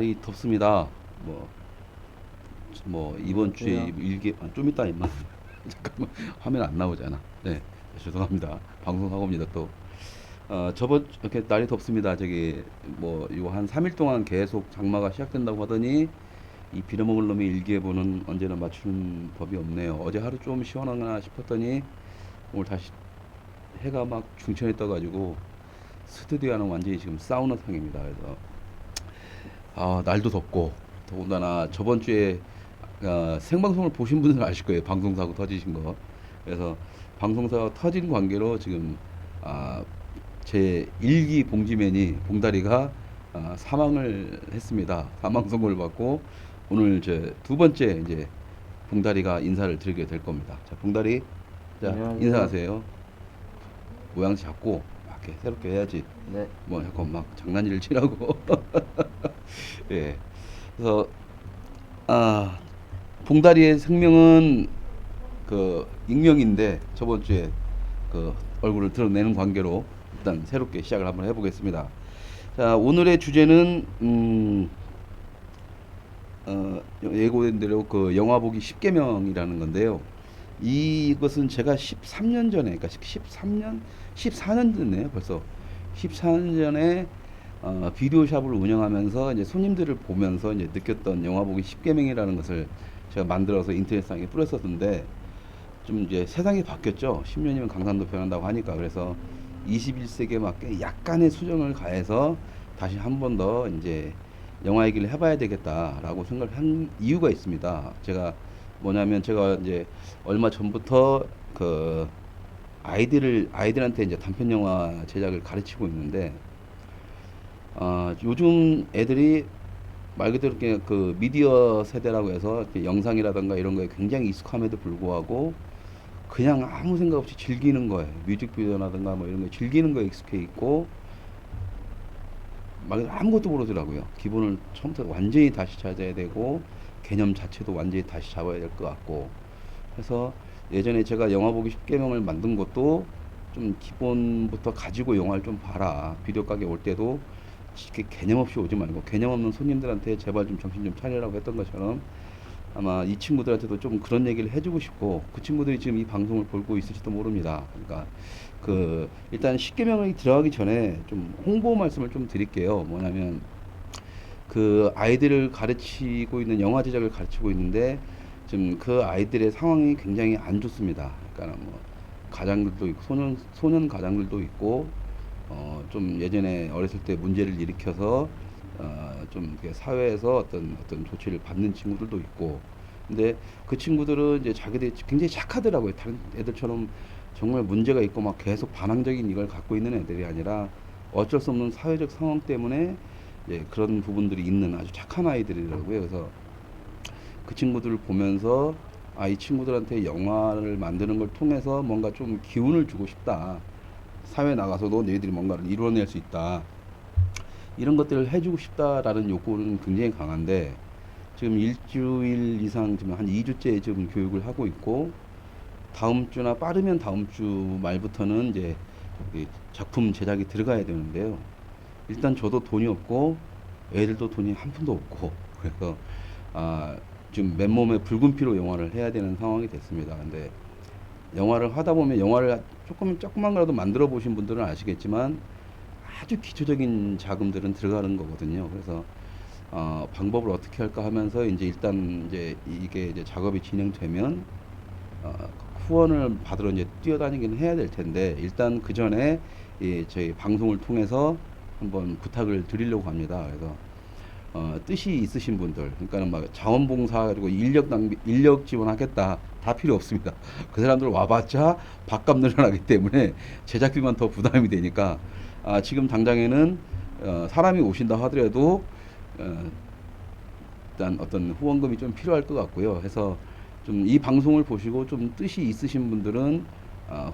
날이 덥습니다. 뭐, 이번 주에 안녕하세요. 일기 좀 이따 임마. 잠깐만 화면 안 나오잖아. 네, 죄송합니다. 방송사고입니다 또. 저번 이렇게 날이 덥습니다. 저기 요 한 3일 동안 계속 장마가 시작된다고 하더니 이 빌어먹을 놈의 일기예보는 언제나 맞추는 법이 없네요. 어제 하루 좀 시원하나 싶었더니 오늘 다시 해가 막 중천에 떠가지고 스튜디오는 완전히 지금 사우나탕입니다. 그래서 날도 덥고 더군다나 저번 주에 생방송을 보신 분들은 아실 거예요. 방송사고 터지신 거. 그래서 방송사고 터진 관계로 지금 아, 제 일기 봉지맨이 봉다리가 사망을 했습니다. 사망 선고를 받고 오늘 제 두 번째 이제 봉다리가 인사를 드리게 될 겁니다. 자, 봉다리, 자 안녕하세요. 인사하세요. 모양새 잡고 막 이렇게 새롭게 해야지. 네. 뭐 약간 막 장난질 치라고. 예. 그래서 아 봉다리의 생명은 그 익명인데 저번 주에 그 얼굴을 드러내는 관계로 일단 새롭게 시작을 한번 해보겠습니다. 자, 오늘의 주제는 예고된 대로 그 영화 보기 10계명이라는 건데요. 이것은 제가 13년 전에, 그러니까 13년, 14년 됐네요, 벌써. 14년 전에 비디오샵을 운영하면서 이제 손님들을 보면서 이제 느꼈던 영화 보기 10계명이라는 것을 제가 만들어서 인터넷상에 뿌렸었는데 좀 이제 세상이 바뀌었죠. 10년이면 강산도 변한다고 하니까. 그래서 21세기에 맞게 약간의 수정을 가해서 다시 한 번 더 이제 영화 얘기를 해봐야 되겠다라고 생각을 한 이유가 있습니다. 제가 뭐냐면 제가 이제 얼마 전부터 그 아이들한테 이제 단편 영화 제작을 가르치고 있는데 요즘 애들이 말 그대로 그냥 그 미디어 세대라고 해서 이렇게 영상이라든가 이런 거에 굉장히 익숙함에도 불구하고 그냥 아무 생각 없이 즐기는 거예요. 뮤직비디오라든가 뭐 이런 거 즐기는 거에 익숙해 있고 막 아무것도 모르더라고요. 기본을 처음부터 완전히 다시 찾아야 되고 개념 자체도 완전히 다시 잡아야 될 것 같고 해서 예전에 제가 영화 보기 10계명을 만든 것도 좀 기본부터 가지고 영화를 좀 봐라. 비디오 가게 올 때도 이렇게 개념 없이 오지 말고 개념 없는 손님들한테 제발 좀 정신 좀 차리라고 했던 것처럼 아마 이 친구들한테도 좀 그런 얘기를 해주고 싶고 그 친구들이 지금 이 방송을 보고 있을지도 모릅니다. 그러니까 그 일단 10계명이 들어가기 전에 좀 홍보 말씀을 좀 드릴게요. 뭐냐면 그 아이들을 가르치고 있는 영화 제작을 가르치고 있는데 지금 그 아이들의 상황이 굉장히 안 좋습니다. 그러니까 뭐 가장들도 있고 소년 가장들도 있고 좀 예전에 어렸을 때 문제를 일으켜서 좀 사회에서 어떤 조치를 받는 친구들도 있고 근데 그 친구들은 이제 자기들이 굉장히 착하더라고요. 다른 애들처럼 정말 문제가 있고 막 계속 반항적인 이걸 갖고 있는 애들이 아니라 어쩔 수 없는 사회적 상황 때문에 그런 부분들이 있는 아주 착한 아이들이라고요. 그래서 그 친구들을 보면서 이 친구들한테 영화를 만드는 걸 통해서 뭔가 좀 기운을 주고 싶다. 사회 나가서도 너희들이 뭔가를 이루어낼 수 있다. 이런 것들을 해주고 싶다라는 욕구는 굉장히 강한데 지금 일주일 이상 지금 한 2주째 지금 교육을 하고 있고 다음 주나 빠르면 다음 주 말부터는 이제 작품 제작이 들어가야 되는데요. 일단 저도 돈이 없고 애들도 돈이 한 푼도 없고 그래서 아, 지금 맨몸에 붉은 피로 영화를 해야 되는 상황이 됐습니다. 근데 영화를 하다 보면 영화를 조그만 거라도 만들어 보신 분들은 아시겠지만 아주 기초적인 자금들은 들어가는 거거든요. 그래서 방법을 어떻게 할까 하면서 이제 일단 이제 이게 이제 작업이 진행되면 어, 후원을 받으러 이제 뛰어다니기는 해야 될 텐데 일단 그 전에 저희 방송을 통해서 한번 부탁을 드리려고 합니다. 그래서 뜻이 있으신 분들, 그러니까 막 자원봉사 가지고 인력 지원하겠다 다 필요 없습니다. 그 사람들 와봤자 밥값 늘어나기 때문에 제작비만 더 부담이 되니까 지금 당장에는 사람이 오신다 하더라도 어, 일단 어떤 후원금이 좀 필요할 것 같고요. 해서 좀 이 방송을 보시고 좀 뜻이 있으신 분들은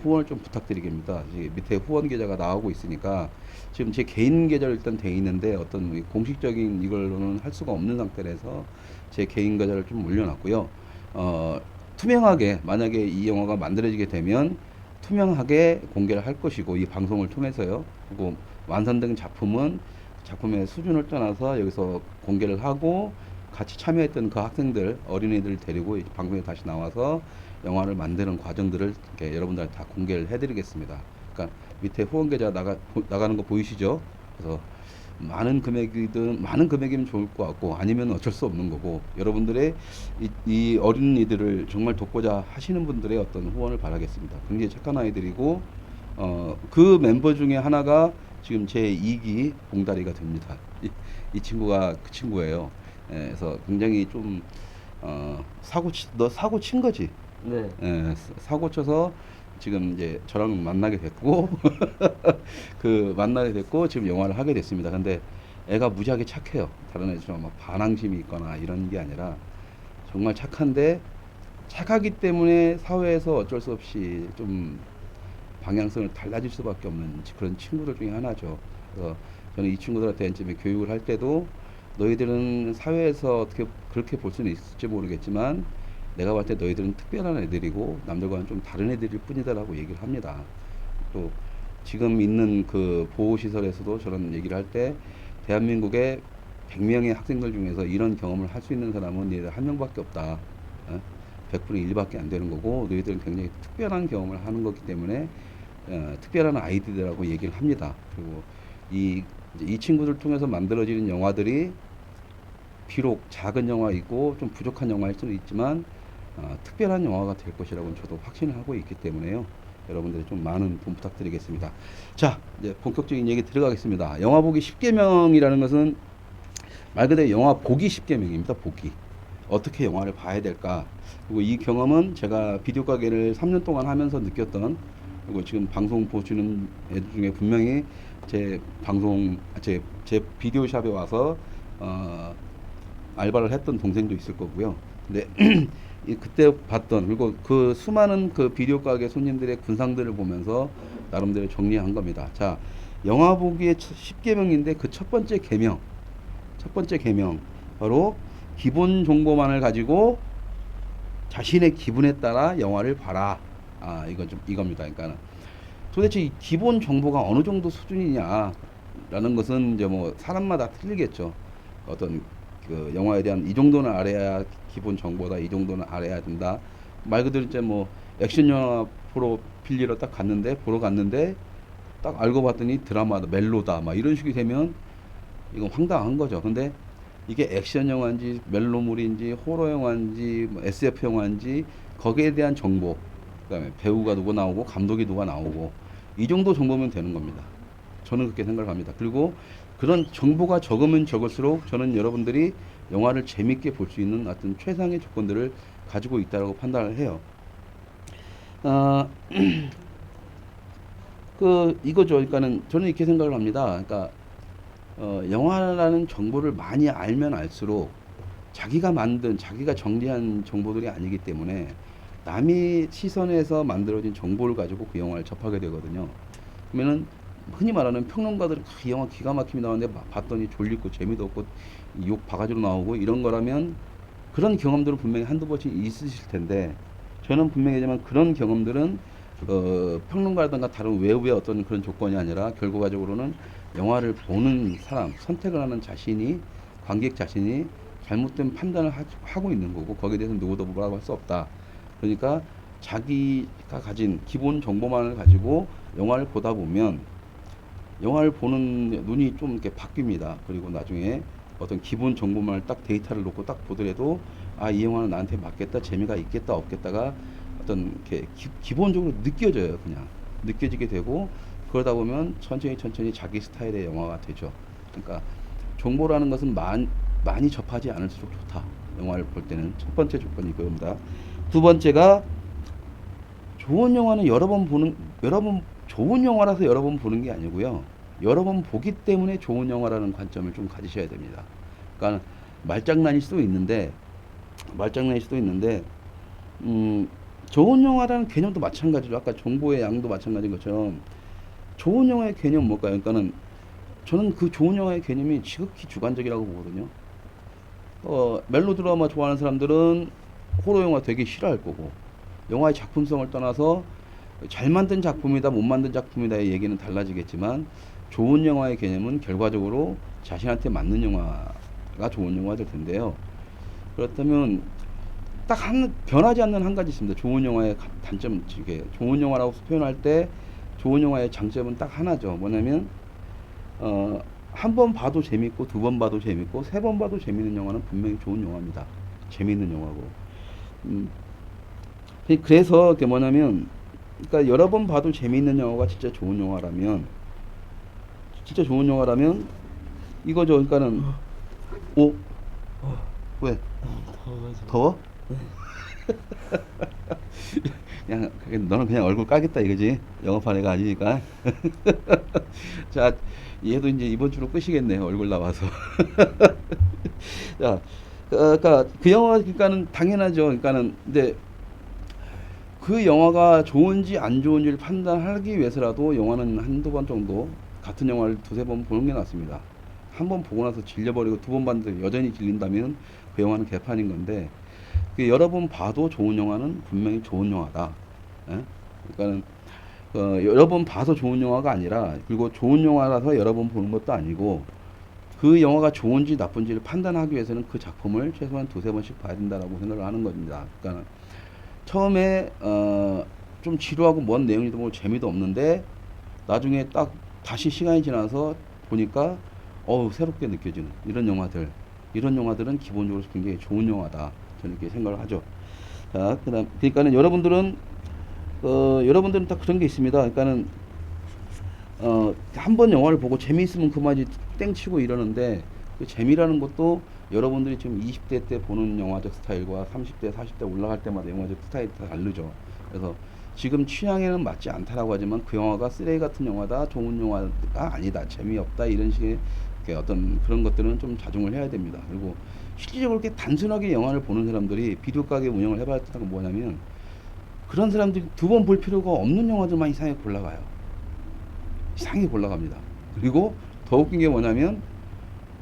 후원을 좀 부탁드리겠습니다. 밑에 후원 계좌가 나오고 있으니까 지금 제 개인 계좌로 일단 돼 있는데 어떤 공식적인 이걸로는 할 수가 없는 상태라서 제 개인 계좌를 좀 올려놨고요. 어, 투명하게 만약에 이 영화가 만들어지게 되면 투명하게 공개를 할 것이고 이 방송을 통해서요. 그리고 완성된 작품은 작품의 수준을 떠나서 여기서 공개를 하고 같이 참여했던 그 학생들, 어린이들을 데리고 이제 방송에 다시 나와서 영화를 만드는 과정들을 이렇게 여러분들한테 다 공개를 해드리겠습니다. 그러니까 밑에 후원 계좌 나가는 거 보이시죠? 그래서 많은 금액이면 좋을 것 같고 아니면 어쩔 수 없는 거고 여러분들의 이 어린이들을 정말 돕고자 하시는 분들의 어떤 후원을 바라겠습니다. 굉장히 착한 아이들이고 그 멤버 중에 하나가 지금 제 2기 봉다리가 됩니다. 이 친구가 그 친구예요. 그래서 굉장히 좀 너 사고 친 거지? 네. 사고 쳐서 지금 이제 저랑 만나게 됐고 그 만나게 됐고 지금 영화를 하게 됐습니다. 근데 애가 무지하게 착해요. 다른 애처럼 막 반항심이 있거나 이런 게 아니라 정말 착한데 착하기 때문에 사회에서 어쩔 수 없이 좀 방향성을 달라질 수밖에 없는 그런 친구들 중에 하나죠. 그래서 저는 이 친구들한테 이제 교육을 할 때도 너희들은 사회에서 어떻게 그렇게 볼 수는 있을지 모르겠지만 내가 봤을 때 너희들은 특별한 애들이고 남들과는 좀 다른 애들일 뿐이다라고 얘기를 합니다. 또 지금 있는 그 보호시설에서도 저런 얘기를 할 때 대한민국의 100명의 학생들 중에서 이런 경험을 할 수 있는 사람은 너희들 한 명밖에 없다. 100분의 1밖에 안 되는 거고 너희들은 굉장히 특별한 경험을 하는 거기 때문에 특별한 아이들이라고 얘기를 합니다. 그리고 이 친구들 통해서 만들어지는 영화들이 비록 작은 영화이고 좀 부족한 영화일 수는 있지만 특별한 영화가 될 것이라고 저도 확신을 하고 있기 때문에요. 여러분들이 좀 많은 돈 부탁드리겠습니다. 자, 이제 본격적인 얘기 들어가겠습니다. 영화 보기 10계명이라는 것은 말 그대로 영화 보기 10계명입니다. 보기. 어떻게 영화를 봐야 될까? 그리고 이 경험은 제가 비디오 가게를 3년 동안 하면서 느꼈던 그리고 지금 방송 보시는 애들 중에 분명히 제 비디오 샵에 와서 알바를 했던 동생도 있을 거고요. 근데 그때 봤던 그리고 그 수많은 그 비디오 가게 손님들의 군상들을 보면서 나름대로 정리한 겁니다. 자, 영화 보기의 10계명인데 그 첫 번째 계명 바로 기본 정보만을 가지고 자신의 기분에 따라 영화를 봐라. 이겁니다. 그러니까 도대체 이 기본 정보가 어느 정도 수준이냐라는 것은 이제 뭐 사람마다 틀리겠죠. 어떤 그 영화에 대한 이 정도는 알아야 기본 정보다, 이 정도는 알아야 된다. 말 그대로 이제 뭐 액션 영화 보러 갔는데 딱 알고 봤더니 드라마다, 멜로다, 막 이런 식이 되면 이건 황당한 거죠. 근데 이게 액션 영화인지 멜로물인지 호러 영화인지 뭐 SF 영화인지 거기에 대한 정보, 그다음에 배우가 누구 나오고 감독이 누가 나오고 이 정도 정보면 되는 겁니다. 저는 그렇게 생각을 합니다. 그리고 그런 정보가 적으면 적을수록 저는 여러분들이 영화를 재밌게 볼 수 있는 어떤 최상의 조건들을 가지고 있다고 판단을 해요. 이거죠. 그러니까는 저는 이렇게 생각을 합니다. 그러니까 영화라는 정보를 많이 알면 알수록 자기가 정리한 정보들이 아니기 때문에 남의 시선에서 만들어진 정보를 가지고 그 영화를 접하게 되거든요. 그러면은 흔히 말하는 평론가들은 이 영화 기가 막히게 나왔는데 봤더니 졸리고 재미도 없고 욕 바가지로 나오고 이런 거라면 그런 경험들은 분명히 한두 번씩 있으실 텐데 저는 분명히지만 그런 경험들은 평론가라든가 다른 외부의 어떤 그런 조건이 아니라 결과적으로는 영화를 보는 사람, 선택을 하는 관객 자신이 잘못된 판단을 하고 있는 거고 거기에 대해서 누구도 뭐라고 할 수 없다. 그러니까 자기가 가진 기본 정보만을 가지고 영화를 보다 보면 영화를 보는 눈이 좀 이렇게 바뀝니다. 그리고 나중에 어떤 기본 정보만을 딱 데이터를 놓고 딱 보더라도 이 영화는 나한테 맞겠다, 재미가 있겠다, 없겠다가 어떤 이렇게 기본적으로 느껴져요. 그냥 느껴지게 되고 그러다 보면 천천히 자기 스타일의 영화가 되죠. 그러니까 정보라는 것은 많이 접하지 않을수록 좋다. 영화를 볼 때는 첫 번째 조건이 그겁니다. 두 번째가 좋은 영화는 좋은 영화라서 여러 번 보는 게 아니고요. 여러 번 보기 때문에 좋은 영화라는 관점을 좀 가지셔야 됩니다. 그러니까 말장난일 수도 있는데 좋은 영화라는 개념도 마찬가지로 아까 정보의 양도 마찬가지인 것처럼 좋은 영화의 개념은 뭘까요? 그러니까는 저는 그 좋은 영화의 개념이 지극히 주관적이라고 보거든요. 멜로드라마 좋아하는 사람들은 호러 영화 되게 싫어할 거고 영화의 작품성을 떠나서 잘 만든 작품이다 못 만든 작품이다의 얘기는 달라지겠지만 좋은 영화의 개념은 결과적으로 자신한테 맞는 영화가 좋은 영화가 될 텐데요. 그렇다면 딱 변하지 않는 한 가지 있습니다. 좋은 영화의 단점, 이게 좋은 영화라고 표현할 때 좋은 영화의 장점은 딱 하나죠. 뭐냐면 한 번 봐도 재밌고 두 번 봐도 재밌고 세 번 봐도 재밌는 영화는 분명히 좋은 영화입니다. 재밌는 영화고. 음, 그래서 그게 뭐냐면, 그러니까 여러 번 봐도 재밌는 영화가 진짜 좋은 영화라면 이거죠. 그러니까는 오, 왜? 더워가지고. 더워? 너는 그냥 얼굴 까겠다 이거지. 영업한 애가 아니니까. 자, 얘도 이제 이번 주로 끝이겠네요. 얼굴 나와서. 자, 그러니까 그 영화 그러니까는 당연하죠. 그러니까는 근데 그 영화가 좋은지 안 좋은지를 판단하기 위해서라도 영화는 한두 번 정도 같은 영화를 두세 번 보는 게 낫습니다. 한 번 보고 나서 질려버리고 두 번 봤는데 여전히 질린다면 그 영화는 개판인 건데 그 여러 번 봐도 좋은 영화는 분명히 좋은 영화다. 예? 그러니까는 여러 번 봐서 좋은 영화가 아니라 그리고 좋은 영화라서 여러 번 보는 것도 아니고 그 영화가 좋은지 나쁜지를 판단하기 위해서는 그 작품을 최소한 두세 번씩 봐야 된다라고 생각을 하는 겁니다. 그러니까 처음에 좀 지루하고 먼 내용이도 뭐 재미도 없는데 나중에 딱 다시 시간이 지나서 보니까 새롭게 느껴지는 이런 영화들은 기본적으로 굉장히 좋은 영화다. 저는 이렇게 생각을 하죠. 자, 그러니까는 여러분들은 딱 그런 게 있습니다. 그러니까는 한 번 영화를 보고 재미있으면 그만이 땡치고 이러는데 그 재미라는 것도 여러분들이 지금 20대 때 보는 영화적 스타일과 30대, 40대 올라갈 때마다 영화적 스타일이 다 다르죠. 그래서 지금 취향에는 맞지 않다라고 하지만 그 영화가 쓰레기 같은 영화다, 좋은 영화가 아니다, 재미없다 이런 식의 어떤 그런 것들은 좀 자중을 해야 됩니다. 그리고 실질적으로 그렇게 단순하게 영화를 보는 사람들이 비디오 가게 운영을 해봤다는 건 뭐냐면 그런 사람들이 두 번 볼 필요가 없는 영화들만 이상하게 골라가요. 이상하게 골라갑니다. 그리고 더 웃긴 게 뭐냐면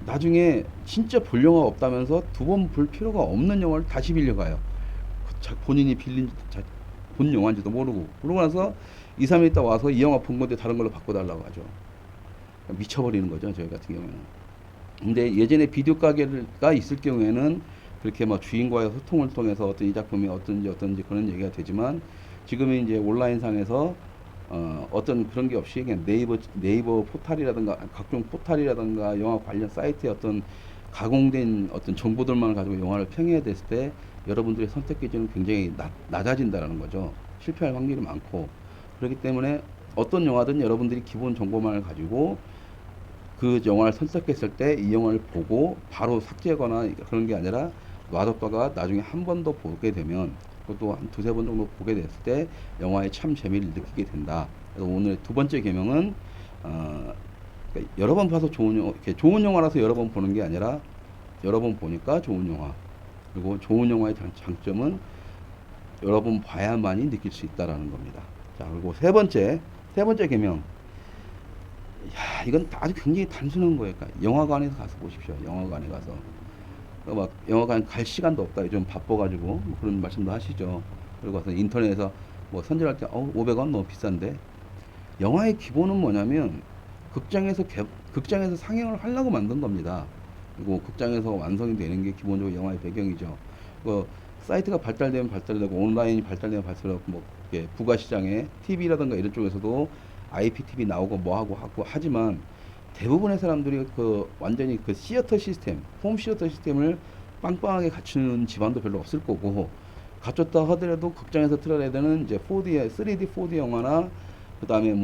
나중에 진짜 볼 영화가 없다면서 두 번 볼 필요가 없는 영화를 다시 빌려가요. 본인이 본 영화인지도 모르고 그러고 나서 2, 3일 있다 와서 이 영화 본 건데 다른 걸로 바꿔달라고 하죠. 미쳐버리는 거죠. 저희 같은 경우에는. 근데 예전에 비디오 가게가 있을 경우에는 그렇게 막 주인과의 소통을 통해서 어떤 이 작품이 어떤지 그런 얘기가 되지만 지금은 이제 온라인상에서 어떤 그런 게 없이 그냥 네이버 포탈이라든가 각종 포탈이라든가 영화 관련 사이트의 어떤 가공된 어떤 정보들만 가지고 영화를 평해야 됐을 때 여러분들의 선택 기준은 굉장히 낮아진다는 거죠. 실패할 확률이 많고 그렇기 때문에 어떤 영화든 여러분들이 기본 정보만을 가지고 그 영화를 선택했을 때 이 영화를 보고 바로 삭제하거나 그런 게 아니라 놔뒀다가 나중에 한 번 더 보게 되면 그것도 한 두세 번 정도 보게 됐을 때 영화의 참 재미를 느끼게 된다. 그래서 오늘 두 번째 개명은 그러니까 여러 번 봐서 좋은 영화라서 여러 번 보는 게 아니라 여러 번 보니까 좋은 영화. 그리고 좋은 영화의 장점은 여러 번 봐야만이 느낄 수 있다라는 겁니다. 자, 그리고 세 번째 개명. 이건 아주 굉장히 단순한 거예요. 그러니까 영화관에서 가서 보십시오. 영화관에 가서. 막 영화관 갈 시간도 없다. 요즘 바빠가지고 뭐 그런 말씀도 하시죠. 그리고 와서 인터넷에서 뭐 선전할 때 500원 너무 비싼데 영화의 기본은 뭐냐면 극장에서 상영을 하려고 만든 겁니다. 그리고 극장에서 완성이 되는 게 기본적으로 영화의 배경이죠. 그 사이트가 발달되면 발달되고 온라인이 발달되면 발달되고 뭐 부가 시장에 TV라든가 이런 쪽에서도 IPTV 나오고 뭐 하고 하지만 대부분의 사람들이 완전히 시어터 시스템, 홈 시어터 시스템을 빵빵하게 갖추는 집안도 별로 없을 거고 갖췄다 하더라도 극장에서 틀어야 되는 이제 4D, 3D 4D 영화나 그다음에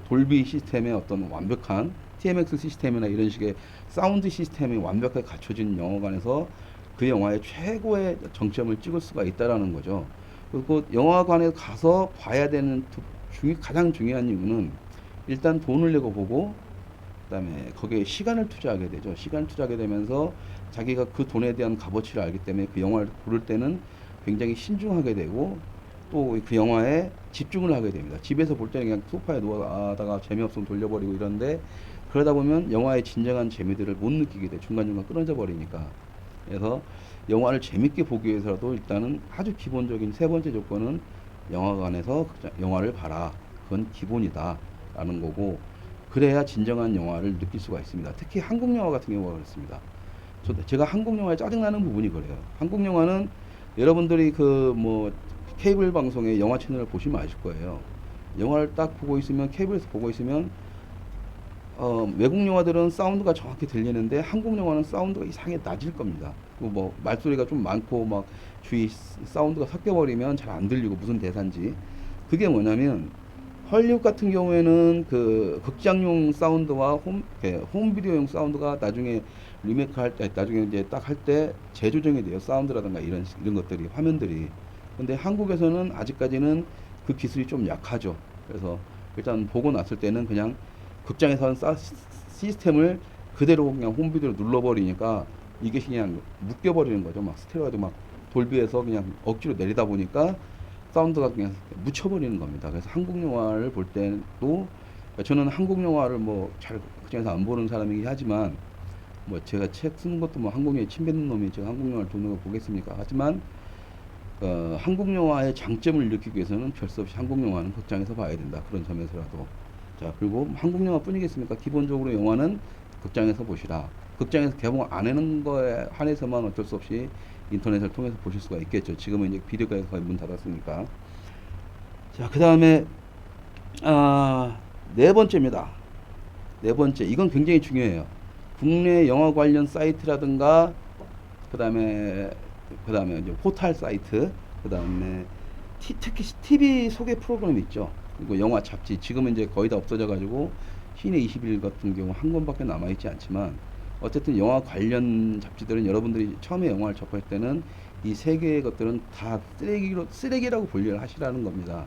돌비 시스템의 어떤 완벽한 TMX 시스템이나 이런 식의 사운드 시스템이 완벽하게 갖춰진 영화관에서 그 영화의 최고의 정점을 찍을 수가 있다라는 거죠. 그리고 영화관에 가서 봐야 되는 가장 중요한 이유는 일단 돈을 내고 보고 그다음에 거기에 시간을 투자하게 되죠. 시간을 투자하게 되면서 자기가 그 돈에 대한 값어치를 알기 때문에 그 영화를 고를 때는 굉장히 신중하게 되고 또 그 영화에 집중을 하게 됩니다. 집에서 볼 때는 그냥 소파에 누워다가 재미없으면 돌려버리고 이런데 그러다 보면 영화의 진정한 재미들을 못 느끼게 돼. 중간중간 끊어져 버리니까. 그래서 영화를 재밌게 보기 위해서라도 일단은 아주 기본적인 세 번째 조건은 영화관에서 영화를 봐라. 그건 기본이다. 라는 거고 그래야 진정한 영화를 느낄 수가 있습니다. 특히 한국 영화 같은 경우가 그렇습니다. 제가 한국 영화에 짜증나는 부분이 그래요. 한국 영화는 여러분들이 그 뭐 케이블 방송의 영화 채널을 보시면 아실 거예요. 영화를 딱 보고 있으면 케이블에서 보고 있으면 외국 영화들은 사운드가 정확히 들리는데 한국 영화는 사운드가 이상하게 낮을 겁니다. 그리고 뭐 말소리가 좀 많고 막 주위 사운드가 섞여 버리면 잘 안 들리고 무슨 대사인지. 그게 뭐냐면 헐리우드 같은 경우에는 그 극장용 사운드와 홈비디오용 사운드가 나중에 리메이크 할 때, 나중에 이제 딱 할 때 재조정이 돼요. 사운드라든가 이런 것들이, 화면들이. 근데 한국에서는 아직까지는 그 기술이 좀 약하죠. 그래서 일단 보고 났을 때는 그냥 극장에서 하는 시스템을 그대로 그냥 홈비디오로 눌러버리니까 이게 그냥 묶여버리는 거죠. 막 스테레오도 막 돌비에서 그냥 억지로 내리다 보니까 사운드가 그냥 묻혀버리는 겁니다. 그래서 한국 영화를 볼 때도 저는 한국 영화를 뭐 잘 극장에서 안 보는 사람이긴 하지만 뭐 제가 책 쓰는 것도 뭐 한국 영화에 침 뱉는 놈이 제가 한국 영화를 보는 걸 보겠습니까? 하지만 한국 영화의 장점을 느끼기 위해서는 별 수 없이 한국 영화는 극장에서 봐야 된다. 그런 점에서라도. 자, 그리고 한국 영화뿐이겠습니까? 기본적으로 영화는 극장에서 보시라. 극장에서 개봉 안 하는 거에 한해서만 어쩔 수 없이 인터넷을 통해서 보실 수가 있겠죠. 지금은 이제 비디오가 거의 문 닫았으니까. 자, 그 다음에 네 번째입니다. 네 번째, 이건 굉장히 중요해요. 국내 영화 관련 사이트라든가 그다음에 이제 포털 사이트, 그다음에 특히 TV 소개 프로그램 있죠. 그리고 영화 잡지, 지금은 이제 거의 다 없어져 가지고 시내 21 같은 경우 한 권밖에 남아 있지 않지만 어쨌든 영화 관련 잡지들은 여러분들이 처음에 영화를 접할 때는 이 세 개의 것들은 다 쓰레기라고 분류를 하시라는 겁니다.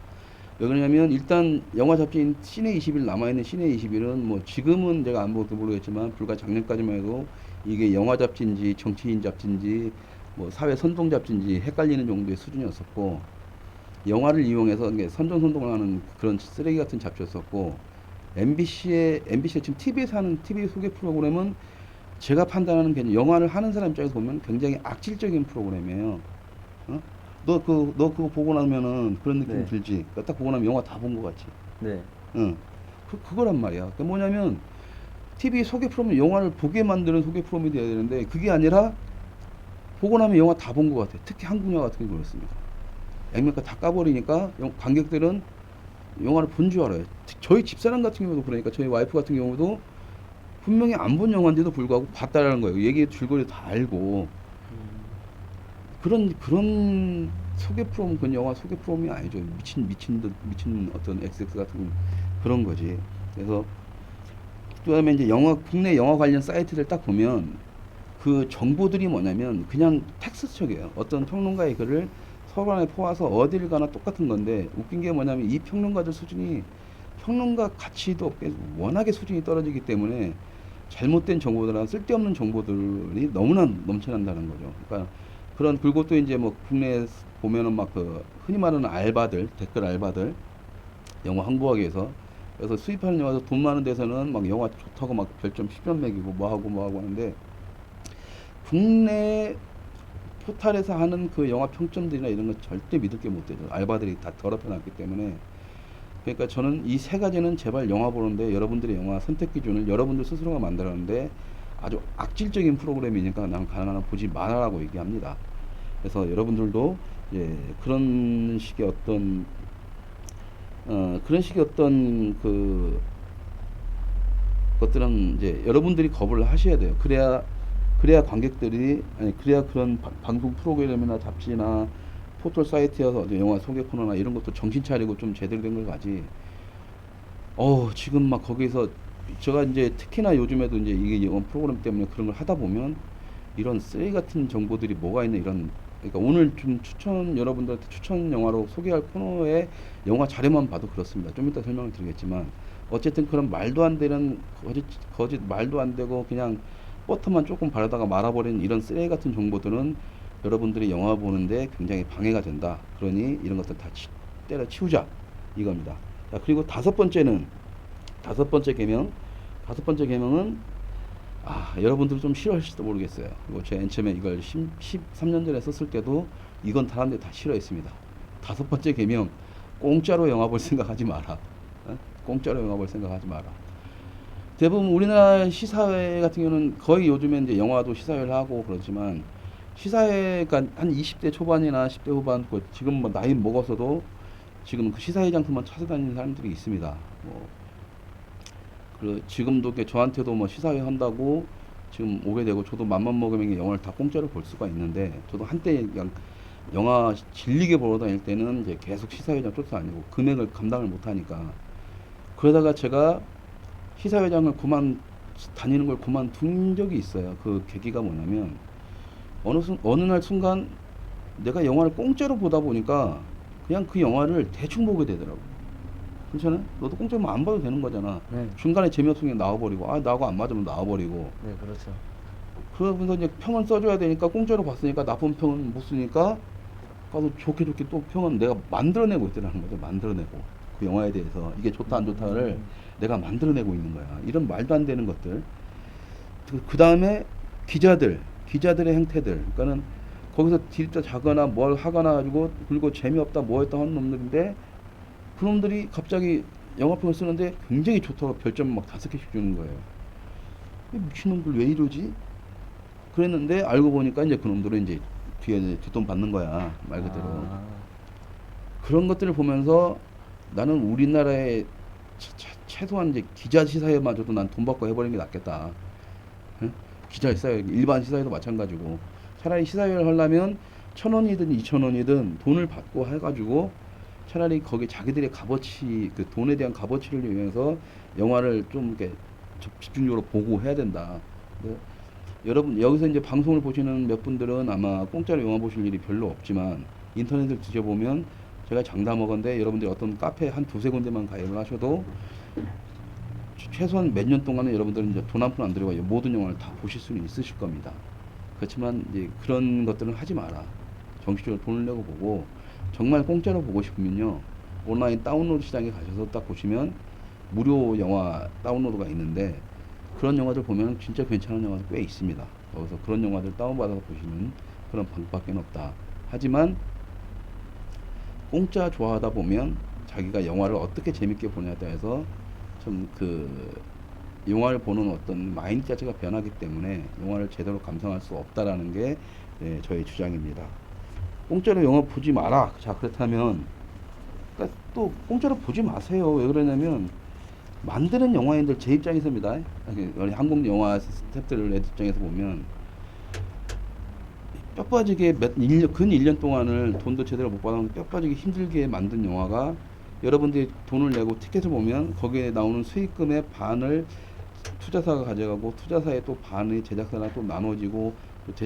왜 그러냐면 일단 영화 잡지인 시내 21 남아있는 시내 21은 뭐 지금은 제가 안 보도 모르겠지만 불과 작년까지만 해도 이게 영화 잡지인지 정치인 잡지인지 뭐 사회 선동 잡지인지 헷갈리는 정도의 수준이었었고, 영화를 이용해서 선전선동을 하는 그런 쓰레기 같은 잡지였었고, MBC의 지금 TV에서 하는 TV 소개 프로그램은 제가 판단하는 게 영화를 하는 사람 입장에서 보면 굉장히 악질적인 프로그램이에요. 어? 너 그거 보고 나면은 그런 느낌 네. 들지? 그거 딱 보고 나면 영화 다 본 것 같지? 네. 응. 그거란 말이야. 그 뭐냐면, TV 소개 프로그램, 영화를 보게 만드는 소개 프로그램이 돼야 되는데, 그게 아니라, 보고 나면 영화 다 본 것 같아. 특히 한국 영화 같은 경우 그렇습니다. 액면가 다 까버리니까, 관객들은 영화를 본 줄 알아요. 저희 집사람 같은 경우도 그러니까, 저희 와이프 같은 경우도 분명히 안 본 영화인데도 불구하고 봤다라는 거예요. 얘기 줄거리 다 알고. 그런 소개 프로그램, 그건 영화 소개 프로그램이 아니죠. 미친 어떤 XX 같은 그런 거지. 그래서 그다음에 이제 국내 영화 관련 사이트를 딱 보면 그 정보들이 뭐냐면 그냥 텍스트적이에요. 어떤 평론가의 글을 서론에 포와서 어딜 가나 똑같은 건데, 웃긴 게 뭐냐면 이 평론가들 수준이 평론가 가치도 없게 워낙에 수준이 떨어지기 때문에 잘못된 정보들이나 쓸데없는 정보들이 너무나 넘쳐난다는 거죠. 그러니까 그리고 또 이제 뭐 국내에 보면은 막 그 흔히 말하는 알바들, 댓글 알바들, 영화 홍보하기 위해서, 그래서 수입하는 영화에서 돈 많은 데서는 막 영화 좋다고 막 별점 10점 매기고 뭐하고 하는데, 국내 포탈에서 하는 그 영화 평점들이나 이런 거 절대 믿을 게 못 되죠. 알바들이 다 더럽혀놨기 때문에. 그러니까 저는 이 세 가지는 제발 영화 보는데 여러분들의 영화 선택 기준을 여러분들 스스로가 만들었는데 아주 악질적인 프로그램이니까 난 가능한 보지 말아라고 얘기합니다. 그래서 여러분들도 그런 식의 어떤 그 것들은 이제 여러분들이 거부를 하셔야 돼요. 그래야 관객들이, 아니 그래야 그런 방송 프로그램이나 잡지나 포털 사이트여서 영화 소개 코너나 이런 것도 정신 차리고 좀 제대로 된 걸 가지. 지금 막 거기서 제가 이제 특히나 요즘에도 이제 이게 영화 프로그램 때문에 그런 걸 하다 보면 이런 쓰레기 같은 정보들이 뭐가 있는 이런, 그러니까 오늘 좀 여러분들한테 추천 영화로 소개할 코너에 영화 자료만 봐도 그렇습니다. 좀 이따 설명을 드리겠지만 어쨌든 그런 말도 안 되는 거짓 말도 안 되고 그냥 버터만 조금 바르다가 말아버리는 이런 쓰레기 같은 정보들은 여러분들이 영화 보는데 굉장히 방해가 된다. 그러니 이런 것들 다 때려치우자 이겁니다. 자, 그리고 다섯 번째 계명은 여러분들 좀 싫어하실지도 모르겠어요. 그리고 제가 맨 처음에 이걸 13년 전에 썼을 때도 이건 사람들이 다 싫어했습니다. 다섯 번째 계명, 공짜로 영화 볼 생각하지 마라. 공짜로 영화 볼 생각하지 마라. 대부분 우리나라 시사회 같은 경우는 거의 요즘에 이제 영화도 시사회를 하고 그렇지만 시사회가 한 20대 초반이나 10대 후반 지금 뭐 나이 먹어서도 지금 그 시사회 장소만 찾아다니는 사람들이 있습니다. 뭐 지금도 저한테도 뭐 시사회 한다고 지금 오게 되고 저도 맘만 먹으면 영화를 다 공짜로 볼 수가 있는데 저도 한때 그냥 영화 질리게 보러 다닐 때는 이제 계속 시사회장 쫓아다니고 금액을 감당을 못하니까 그러다가 제가 시사회장을 다니는 걸 그만둔 적이 있어요. 그 계기가 뭐냐면 어느 날 순간 내가 영화를 공짜로 보다 보니까 그냥 그 영화를 대충 보게 되더라고. 그렇잖아? 너도 공짜로 안 봐도 되는 거잖아. 네. 중간에 재미없으면 나와버리고, 나하고 안 맞으면 나와버리고. 네, 그렇죠. 그러면서 이제 평은 써줘야 되니까 공짜로 봤으니까 나쁜 평은 못 쓰니까 가서 좋게 좋게 또 평은 내가 만들어내고 있더라는 거죠. 만들어내고. 그 영화에 대해서 이게 좋다 안 좋다를 내가 만들어내고 있는 거야. 이런 말도 안 되는 것들. 그 다음에 기자들의 행태들. 그러니까는 거기서 딜도 자거나 뭘 하거나 가지고 그리고 재미없다 뭐 했다 하는 놈들인데 그놈들이 갑자기 영화평을 쓰는데 굉장히 좋다고 별점 막 5개씩 주는 거예요. 이 미친놈들 왜 이러지? 그랬는데 알고 보니까 이제 그놈들은 이제 뒤에 이제 뒷돈 받는 거야. 말 그대로. 아, 그런 것들을 보면서 나는 우리나라의 최소한 이제 기자 시사회마저도 난 돈 받고 해버리는 게 낫겠다. 응? 기자 시사회, 일반 시사회도 마찬가지고. 차라리 시사회를 하려면 1,000원이든 2,000원이든 돈을 받고 해가지고 차라리 거기 자기들의 값어치, 그 돈에 대한 값어치를 위해서 영화를 좀 이렇게 집중적으로 보고 해야 된다. 근데 여러분, 여기서 이제 방송을 보시는 몇 분들은 아마 공짜로 영화 보실 일이 별로 없지만 인터넷을 뒤져보면 제가 장담하건대 여러분들이 어떤 카페 한 두세 군데만 가입을 하셔도 최소한 몇 년 동안은 여러분들은 이제 돈 한 푼 안 들여고 모든 영화를 다 보실 수는 있으실 겁니다. 그렇지만 이제 그런 것들은 하지 마라. 정식적으로 돈을 내고 보고 정말 공짜로 보고 싶으면요. 온라인 다운로드 시장에 가셔서 딱 보시면 무료 영화 다운로드가 있는데 그런 영화들 보면 진짜 괜찮은 영화들 꽤 있습니다. 거기서 그런 영화들 다운받아서 보시는 그런 방법밖에 없다. 하지만 공짜 좋아하다 보면 자기가 영화를 어떻게 재밌게 보냐에 따라서 좀 영화를 보는 어떤 마인드 자체가 변하기 때문에 영화를 제대로 감상할 수 없다라는 게 저의 주장입니다. 공짜로 영화 보지 마라. 자, 그렇다면 그러니까 또 공짜로 보지 마세요. 왜 그러냐면 만드는 영화인들 제 입장에서입니다. 한국 영화 스태프들 입장에서 보면 뼈 빠지게 근 1년 동안을 돈도 제대로 못 받아서 뼈 빠지게 힘들게 만든 영화가 여러분들이 돈을 내고 티켓을 보면 거기에 나오는 수익금의 반을 투자사가 가져가고 투자사의 또 반의 제작사랑 또 나눠지고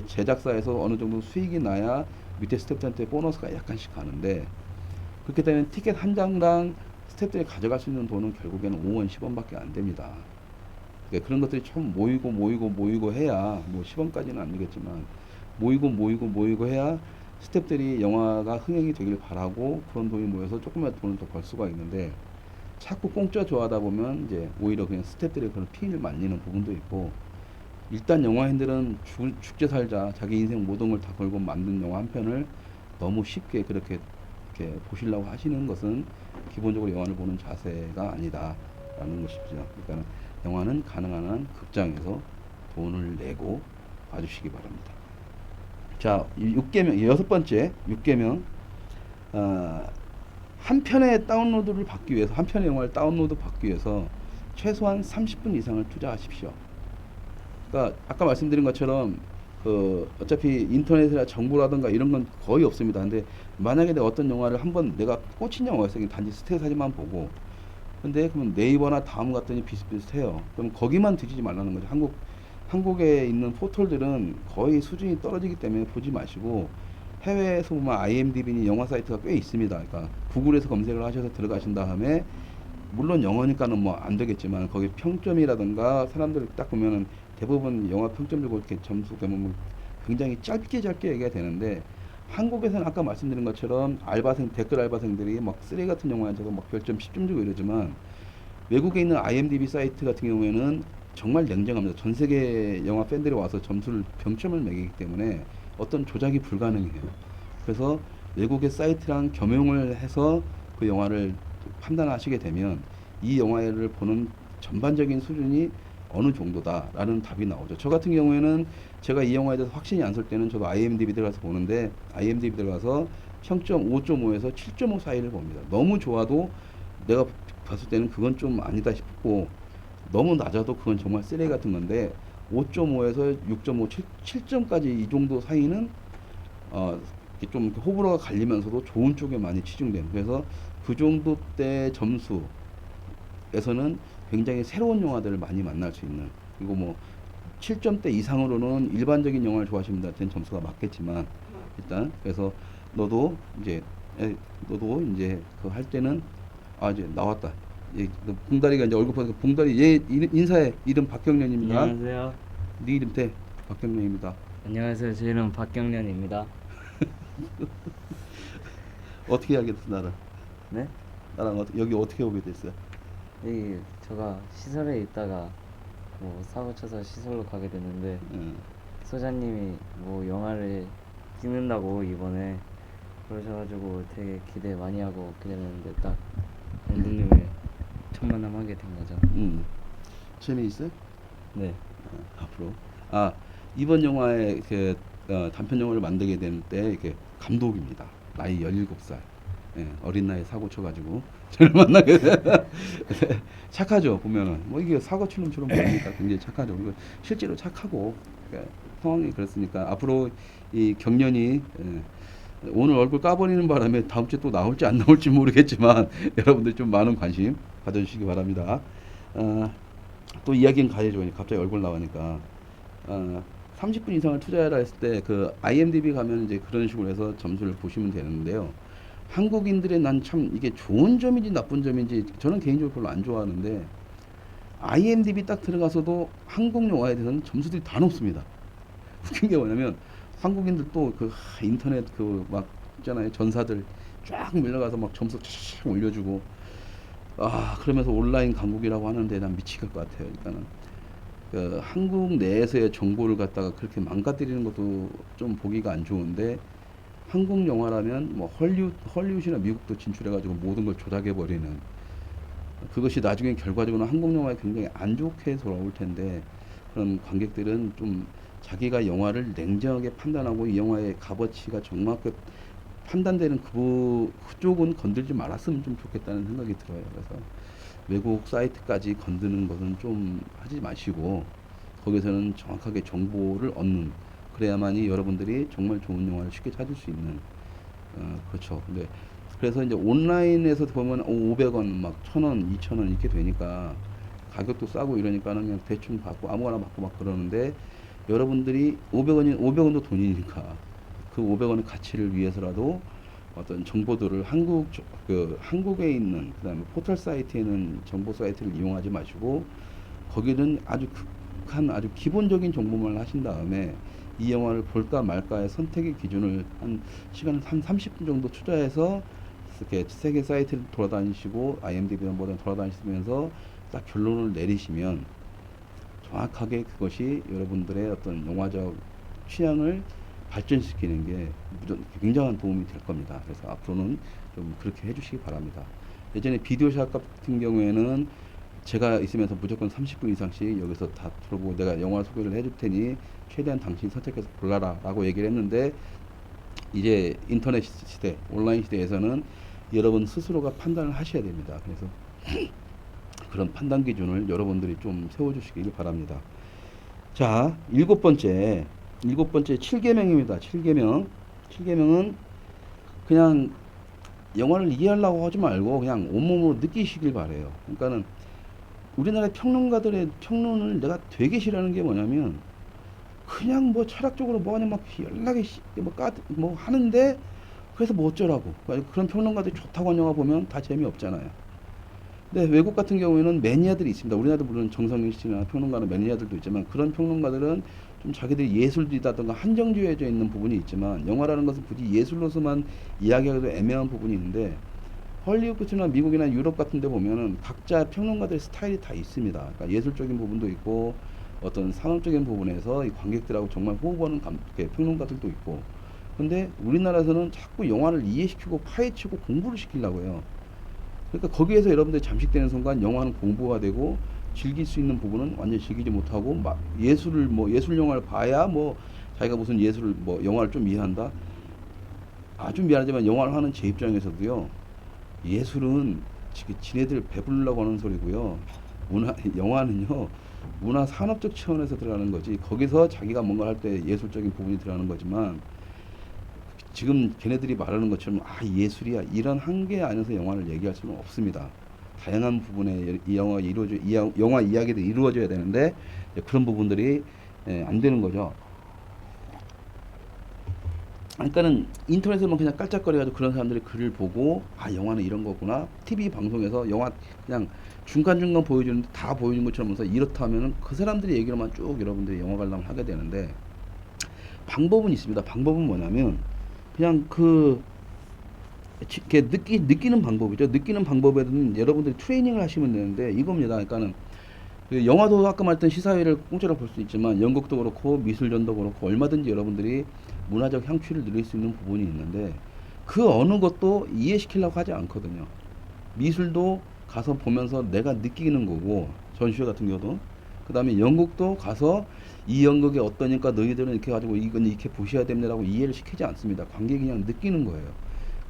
제작사에서 어느 정도 수익이 나야 밑에 스태프들한테 보너스가 약간씩 가는데 그렇게 되면 티켓 한 장당 스태프들이 가져갈 수 있는 돈은 결국에는 5원, 10원밖에 안 됩니다. 그러니까 그런 것들이 좀 모이고 해야 뭐 10원까지는 안 되겠지만 모이고 해야 스태프들이 영화가 흥행이 되길 바라고 그런 돈이 모여서 조금만 돈을 더 벌 수가 있는데 자꾸 공짜 좋아하다 보면 이제 오히려 그냥 스태프들이 그런 피해를 말리는 부분도 있고 일단 영화인들은 죽게 살자 자기 인생 모든 걸 다 걸고 만든 영화 한 편을 너무 쉽게 그렇게 이렇게 보시려고 하시는 것은 기본적으로 영화를 보는 자세가 아니다라는 것이죠. 그러니까 영화는 가능한 한 극장에서 돈을 내고 봐주시기 바랍니다. 자, 6개명, 여섯 번째 6개명. 한 편의 다운로드를 받기 위해서, 한 편의 영화를 다운로드 받기 위해서 최소한 30분 이상을 투자하십시오. 그러니까 아까 말씀드린 것처럼 어차피 인터넷이나 정보라든가 이런 건 거의 없습니다. 근데 만약에 내가 어떤 영화를 한번 내가 꽂힌 영화가 있어요. 단지 스틸 사진만 보고. 근데 그러면 네이버나 다음 같더니 비슷비슷해요. 그럼 거기만 뒤지지 말라는 거죠. 한국에 있는 포털들은 거의 수준이 떨어지기 때문에 보지 마시고 해외에서 보면 IMDb니 영화 사이트가 꽤 있습니다. 그러니까 구글에서 검색을 하셔서 들어가신 다음에 물론 영어니까는 뭐 안 되겠지만 거기 평점이라든가 사람들 딱 보면은 대부분 영화 평점 주고 이렇게 점수 되면 굉장히 짧게 얘기가 되는데 한국에서는 아까 말씀드린 것처럼 댓글 알바생들이 막 쓰레기 같은 영화한테도 막 별점 10점 주고 이러지만 외국에 있는 IMDb 사이트 같은 경우에는 정말 냉정합니다. 전 세계 영화 팬들이 와서 병점을 매기기 때문에 어떤 조작이 불가능해요. 그래서 외국의 사이트랑 겸용을 해서 그 영화를 판단하시게 되면 이 영화를 보는 전반적인 수준이 어느 정도다라는 답이 나오죠. 저 같은 경우에는 제가 이 영화에 대해서 확신이 안 설 때는 저도 IMDb 들어가서 보는데 IMDb 들어가서 평점 5.5에서 7.5 사이를 봅니다. 너무 좋아도 내가 봤을 때는 그건 좀 아니다 싶고 너무 낮아도 그건 정말 쓰레기 같은 건데 5.5에서 6.5, 7점까지 이 정도 사이는 이렇게 좀 이렇게 호불호가 갈리면서도 좋은 쪽에 많이 치중된 그래서 그 정도 때 점수에서는 굉장히 새로운 영화들을 많이 만날 수 있는 그리고 뭐 7점대 이상으로는 일반적인 영화를 좋아하시는 분들한테는 점수가 맞겠지만 일단 그래서 너도 이제 너도 이제 그 할 때는 이제 나왔다. 봉다리가 이제 얼굴 보니까 봉다리 얘 인사해. 이름 박경련입니다. 안녕하세요. 네 이름 대 박경련입니다. 안녕하세요. 제 이름 박경련입니다. 어떻게 알게 됐어 나랑? 네? 나랑 여기 어떻게 오게 됐어요? 여기 제가 시설에 있다가 뭐 사고 쳐서 시설로 가게 됐는데 응. 소장님이 뭐 영화를 찍는다고 이번에 그러셔가지고 되게 기대 많이 하고 기다렸는데 딱 감독님을 첫 만남하게 된 거죠. 재미있어요? 네. 앞으로 이번 영화의 그 단편 영화를 만들게 될 때 이렇게 감독입니다. 나이 17살. 예, 어린 나이에 사고 쳐가지고 저를 만나게 돼. 착하죠 보면은 뭐 이게 사고 치는 처럼 보이니까 굉장히 착하죠. 그리고 실제로 착하고 그러니까 상황이 그렇으니까 앞으로 이 경련이 오늘 얼굴 까버리는 바람에 다음 주에 또 나올지 안 나올지 모르겠지만 여러분들 좀 많은 관심 가져주시기 바랍니다. 또 이야기는 가야죠. 갑자기 얼굴 나오니까 30분 이상을 투자해라 했을 때 그 IMDb 가면 이제 그런 식으로 해서 점수를 보시면 되는데요. 한국인들의 난 참 이게 좋은 점인지 나쁜 점인지 저는 개인적으로 별로 안 좋아하는데 IMDb 딱 들어가서도 한국 영화에 대해서는 점수들이 다 높습니다. 웃긴 게 뭐냐면 한국인들도 그 인터넷 그 막 있잖아요. 전사들 쫙 밀려가서 막 점수 쫙 올려주고 그러면서 온라인 강국이라고 하는데 난 미칠 것 같아요. 일단은 그 한국 내에서의 정보를 갖다가 그렇게 망가뜨리는 것도 좀 보기가 안 좋은데 한국 영화라면 뭐 헐리우드나 미국도 진출해가지고 모든 걸 조작해버리는 그것이 나중에 결과적으로 한국 영화에 굉장히 안 좋게 돌아올 텐데 그런 관객들은 좀 자기가 영화를 냉정하게 판단하고 이 영화의 값어치가 정확하게 판단되는 그쪽은 건들지 말았으면 좀 좋겠다는 생각이 들어요. 그래서 외국 사이트까지 건드는 것은 좀 하지 마시고 거기서는 정확하게 정보를 얻는 그래야만이 여러분들이 정말 좋은 영화를 쉽게 찾을 수 있는 그렇죠. 근데 그래서 이제 온라인에서 보면 500원 막 1000원, 2000원 이렇게 되니까 가격도 싸고 이러니까는 그냥 대충 받고 아무거나 받고 막 그러는데 여러분들이 500원도 돈이니까 그 500원의 가치를 위해서라도 어떤 정보들을 한국에 있는 그다음에 포털 사이트에 있는 정보 사이트를 이용하지 마시고 거기는 아주 극한 아주 기본적인 정보만 하신 다음에 이 영화를 볼까 말까의 선택의 기준을 시간을 한 30분 정도 투자해서 이렇게 세계 사이트를 돌아다니시고 IMDb나 뭐든 돌아다니시면서 딱 결론을 내리시면 정확하게 그것이 여러분들의 어떤 영화적 취향을 발전시키는 게 굉장한 도움이 될 겁니다. 그래서 앞으로는 좀 그렇게 해주시기 바랍니다. 예전에 비디오샵 같은 경우에는 제가 있으면서 무조건 30분 이상씩 여기서 다 들어보고 내가 영화 소개를 해줄 테니 최대한 당신이 선택해서 골라라 라고 얘기를 했는데 이제 인터넷 시대, 온라인 시대에서는 여러분 스스로가 판단을 하셔야 됩니다. 그래서 그런 판단 기준을 여러분들이 좀 세워주시길 바랍니다. 자, 일곱 번째 7계명입니다. 7계명은 그냥 영화를 이해하려고 하지 말고 그냥 온몸으로 느끼시길 바래요. 그러니까는 우리나라 평론가들의 평론을 내가 되게 싫어하는 게 뭐냐면 그냥 뭐 철학적으로 뭐하냐 막 연락이 뭐 하는데 그래서 뭐 어쩌라고 그런 평론가들이 좋다고 한 영화 보면 다 재미없잖아요. 근데 외국 같은 경우에는 매니아들이 있습니다. 우리나라도 물론 정성윤 씨나 평론가나 매니아들도 있지만 그런 평론가들은 좀 자기들이 예술이라든가 한정지어져 있는 부분이 있지만 영화라는 것은 굳이 예술로서만 이야기하기도 애매한 부분이 있는데 헐리우드나 미국이나 유럽 같은 데 보면은 각자 평론가들의 스타일이 다 있습니다. 그러니까 예술적인 부분도 있고 어떤 산업적인 부분에서 이 관객들하고 정말 호흡하는 평론가들도 있고 근데 우리나라에서는 자꾸 영화를 이해시키고 파헤치고 공부를 시키려고 해요. 그러니까 거기에서 여러분들이 잠식되는 순간 영화는 공부가 되고 즐길 수 있는 부분은 완전히 즐기지 못하고 막 예술을 뭐 예술 영화를 봐야 뭐 자기가 무슨 예술을 뭐 영화를 좀 이해한다. 아주 미안하지만 영화를 하는 제 입장에서도요. 예술은 지네들 배부르려고 하는 소리고요. 영화는요. 문화 산업적 차원에서 들어가는 거지. 거기서 자기가 뭔가 할 때 예술적인 부분이 들어가는 거지만 지금 걔네들이 말하는 것처럼 예술이야 이런 한계 안에서 영화를 얘기할 수는 없습니다. 다양한 부분에 이 영화 이루어져 영화 이야기도 이루어져야 되는데 그런 부분들이 안 되는 거죠. 그러니까는 인터넷에만 그냥 깔짝거려가지고 그런 사람들이 글을 보고 영화는 이런 거구나. TV 방송에서 영화 그냥 중간중간 보여주는데 다 보여준 것처럼 해서 이렇다면은 그 사람들이 얘기로만 쭉 여러분들이 영화 관람을 하게 되는데 방법은 있습니다. 방법은 뭐냐면 그냥 이렇게 느끼는 방법이죠. 느끼는 방법에는 여러분들이 트레이닝을 하시면 되는데 이겁니다. 그러니까는 그 영화도 아까 말했던 시사회를 공짜로 볼 수 있지만 연극도 그렇고 미술전도 그렇고 얼마든지 여러분들이 문화적 향취를 누릴 수 있는 부분이 있는데 그 어느 것도 이해시키려고 하지 않거든요. 미술도 가서 보면서 내가 느끼는 거고 전시회 같은 경우도 그 다음에 연극도 가서 이 연극이 어떠니까 너희들은 이렇게 가지고 이건 이렇게 보셔야 됩니다라고 이해를 시키지 않습니다. 관객이 그냥 느끼는 거예요.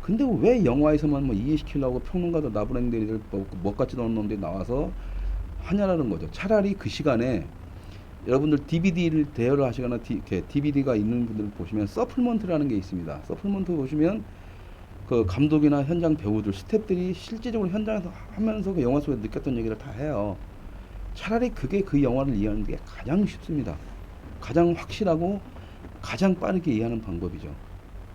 근데 왜 영화에서만 뭐 이해시키려고 평론가들 나부랭이들 뭐 같지도 않은 놈들이 나와서 하냐라는 거죠. 차라리 그 시간에 여러분들 DVD를 대여를 하시거나 DVD가 있는 분들 보시면 서플먼트라는 게 있습니다. 서플먼트 보시면 그 감독이나 현장 배우들, 스태프들이 실제적으로 현장에서 하면서 그 영화 속에 느꼈던 얘기를 다 해요. 차라리 그게 그 영화를 이해하는 게 가장 쉽습니다. 가장 확실하고 가장 빠르게 이해하는 방법이죠.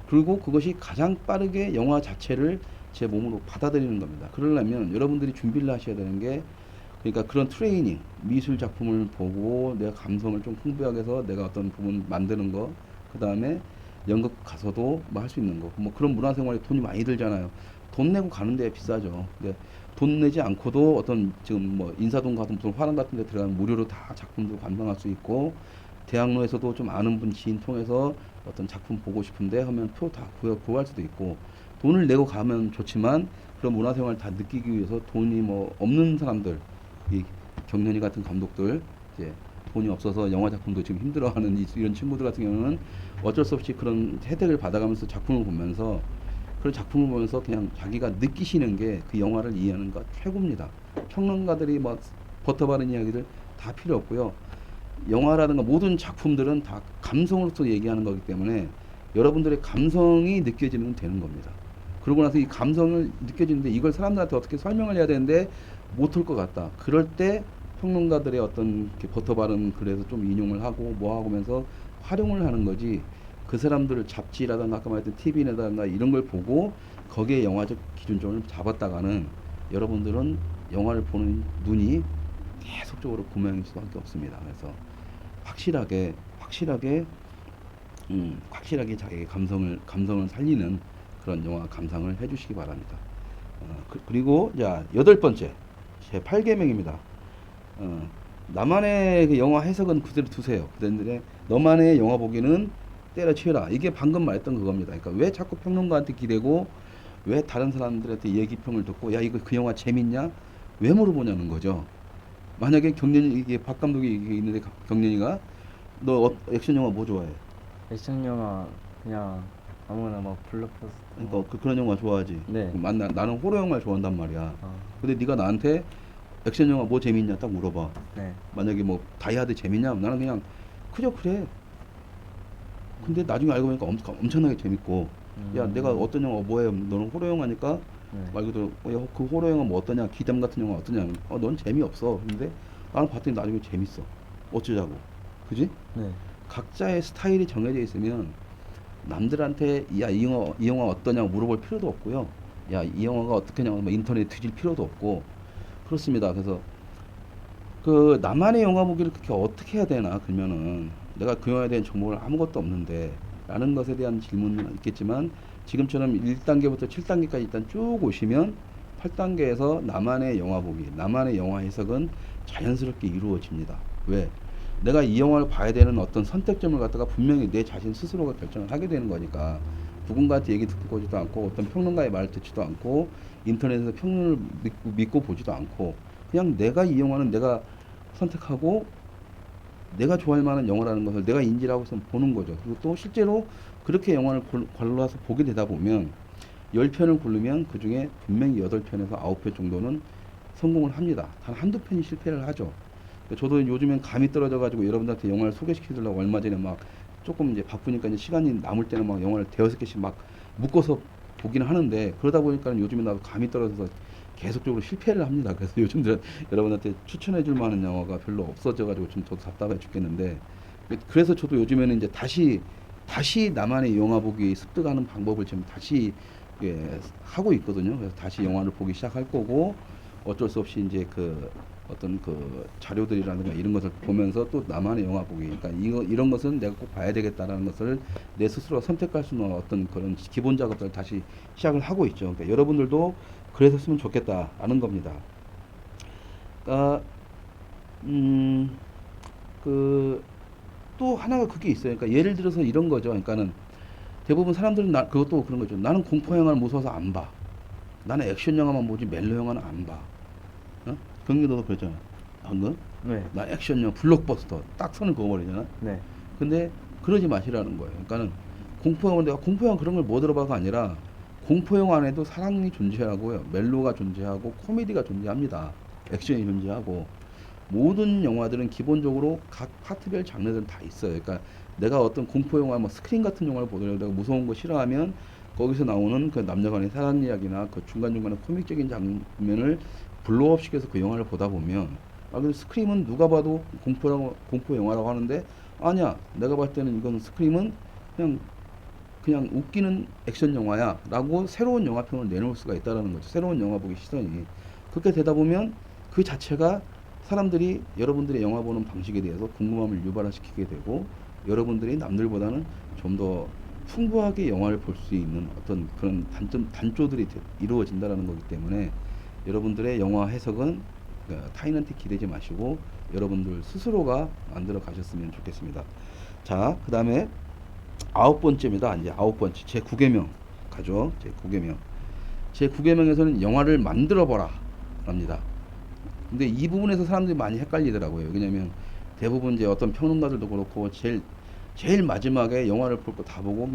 그리고 그것이 가장 빠르게 영화 자체를 제 몸으로 받아들이는 겁니다. 그러려면 여러분들이 준비를 하셔야 되는 게 그러니까 그런 트레이닝, 미술 작품을 보고 내가 감성을 좀 풍부하게 해서 내가 어떤 부분 만드는 거, 그 다음에 연극 가서도 뭐 할 수 있는 거, 뭐 그런 문화생활에 돈이 많이 들잖아요. 돈 내고 가는데 비싸죠. 근데 돈 내지 않고도 어떤 지금 뭐 인사동 같은 무슨 화廊 같은 데 들어가면 무료로 다 작품들 관광할 수 있고 대학로에서도 좀 아는 분 지인 통해서 어떤 작품 보고 싶은데 하면 표 다 구할 수도 있고 돈을 내고 가면 좋지만 그런 문화생활 다 느끼기 위해서 돈이 뭐 없는 사람들 이 경련이 같은 감독들 이제 돈이 없어서 영화 작품도 지금 힘들어하는 이런 친구들 같은 경우는 어쩔 수 없이 그런 혜택을 받아가면서 작품을 보면서 그런 작품을 보면서 그냥 자기가 느끼시는 게 그 영화를 이해하는 것 최고입니다. 평론가들이 뭐 버터바른 이야기들 다 필요 없고요. 영화라든가 모든 작품들은 다 감성으로서 얘기하는 거기 때문에 여러분들의 감성이 느껴지면 되는 겁니다. 그러고 나서 이 감성을 느껴지는데 이걸 사람들한테 어떻게 설명을 해야 되는데 못할 것 같다. 그럴 때 평론가들의 어떤 버터 바른 글에서 좀 인용을 하고 뭐 하고 하면서 활용을 하는 거지. 그 사람들을 잡지라든가 아까 말했던 TV라든가 이런 걸 보고 거기에 영화적 기준점을 잡았다가는 여러분들은 영화를 보는 눈이 계속적으로 구멍일 수밖에 없습니다. 그래서 확실하게 자기의 감성을 살리는 그런 영화 감상을 해주시기 바랍니다. 그리고 자 8번째 제 8계명입니다. 나만의 그 영화 해석은 그대로 두세요. 그런데 너만의 영화 보기는 때려치워라. 이게 방금 말했던 그겁니다. 그러니까 왜 자꾸 평론가한테 기대고 왜 다른 사람들한테 얘기평을 듣고 야 이거 그 영화 재밌냐? 왜 물어보냐는 거죠. 만약에 경련이 이게 박 감독이 있는데 경련이가 너 액션 영화 뭐 좋아해? 액션 영화 그냥 아무거나 막 블록버스터. 그러니까 그런 영화 좋아하지. 네. 나는 호러 영화를 좋아한단 말이야. 어, 근데 네가 나한테 액션 영화 뭐 재밌냐 딱 물어봐. 네. 만약에 뭐 다이하드 재밌냐? 나는 그냥 그저 그래. 근데 나중에 알고 보니까 엄청나게 재밌고 야 내가 어떤 영화 뭐해? 너는 호러 영화니까 네. 말 그대로 야, 그 호러 영화 뭐 어떠냐? 기담 같은 영화 어떠냐? 넌 재미없어. 근데 나는 봤더니 나중에 재밌어. 어쩌자고. 그지? 네. 각자의 스타일이 정해져 있으면 남들한테 야 이 영화 어떠냐고 물어볼 필요도 없고요. 야 이 영화가 어떻게냐고 뭐 인터넷에 뒤질 필요도 없고 그렇습니다. 그래서 그 나만의 영화 보기를 그렇게 어떻게 해야 되나 그러면은 내가 그 영화에 대한 정보를 아무것도 없는데 라는 것에 대한 질문은 있겠지만 지금처럼 1단계부터 7단계까지 일단 쭉 오시면 8단계에서 나만의 영화 보기, 나만의 영화 해석은 자연스럽게 이루어집니다. 왜? 내가 이 영화를 봐야 되는 어떤 선택점을 갖다가 분명히 내 자신 스스로가 결정을 하게 되는 거니까 누군가한테 얘기 듣고 보지도 않고 어떤 평론가의 말을 듣지도 않고 인터넷에서 평론을 믿고 보지도 않고 그냥 내가 이 영화는 내가 선택하고 내가 좋아할 만한 영화라는 것을 내가 인지를 하고서 보는 거죠. 그리고 또 실제로 그렇게 영화를 골라서 보게 되다 보면 10편을 고르면 그 중에 분명히 8편에서 9편 정도는 성공을 합니다. 단 한두 편이 실패를 하죠. 저도 요즘엔 감이 떨어져가지고 여러분들한테 영화를 소개시켜주려고 얼마 전에 막 조금 이제 바쁘니까 이제 시간이 남을 때는 막 영화를 대여섯 개씩 막 묶어서 보기는 하는데 그러다 보니까 요즘에 나도 감이 떨어져서 계속적으로 실패를 합니다. 그래서 요즘 들은 여러분한테 추천해 줄 만한 영화가 별로 없어져가지고 좀 저도 답답해 죽겠는데 그래서 저도 요즘에는 이제 다시 나만의 영화 보기 습득하는 방법을 지금 다시 하고 있거든요. 그래서 다시 영화를 보기 시작할 거고 어쩔 수 없이 이제 그 어떤 그 자료들이라든가 이런 것을 보면서 또 나만의 영화 보기 그러니까 이런 것은 내가 꼭 봐야 되겠다라는 것을 내 스스로 선택할 수 있는 어떤 그런 기본 작업들을 다시 시작을 하고 있죠. 그러니까 여러분들도 그랬었으면 좋겠다라는 겁니다. 그러니까 그 또 하나가 그게 있어요. 그러니까 예를 들어서 이런 거죠. 그러니까는 대부분 사람들은 그것도 그런 거죠. 나는 공포 영화를 무서워서 안 봐. 나는 액션 영화만 보지 멜로 영화는 안 봐. 어? 경기 너도 그랬잖아. 방금 네. 나 액션 영화 블록버스터 딱 선을 그어버리잖아. 네. 근데 그러지 마시라는 거예요. 그러니까는 공포 영화 내가 공포 영화 그런 걸 못 들어봐가 아니라 공포 영화 안에도 사랑이 존재하고요, 멜로가 존재하고 코미디가 존재합니다. 액션이 존재하고 모든 영화들은 기본적으로 각 파트별 장르들은 다 있어요. 그러니까 내가 어떤 공포 영화, 뭐 스크린 같은 영화를 보더라도 내가 무서운 거 싫어하면 거기서 나오는 그 남녀간의 사랑 이야기나 그 중간중간에 코믹적인 장면을 블로업시켜서 그 영화를 보다 보면 아 근데 스크림은 누가 봐도 공포 영화라고 하는데 아니야 내가 봤을 때는 이건 스크림은 그냥 웃기는 액션 영화야라고 새로운 영화평을 내놓을 수가 있다라는 거죠. 새로운 영화 보기 시선이 그렇게 되다 보면 그 자체가 사람들이 여러분들의 영화 보는 방식에 대해서 궁금함을 유발시키게 되고 여러분들이 남들보다는 좀 더 풍부하게 영화를 볼 수 있는 어떤 그런 단조들이 이루어진다라는 거기 때문에 여러분들의 영화 해석은 타인한테 기대지 마시고 여러분들 스스로가 만들어 가셨으면 좋겠습니다. 자, 그 다음에 9번째입니다. 이제 9번째 제 9계명 가죠. 제 9계명. 제 9계명에서는 영화를 만들어 보라 합니다. 근데 이 부분에서 사람들이 많이 헷갈리더라고요. 왜냐면 대부분 이제 어떤 평론가들도 그렇고 제일 마지막에 영화를 볼 거 다 보고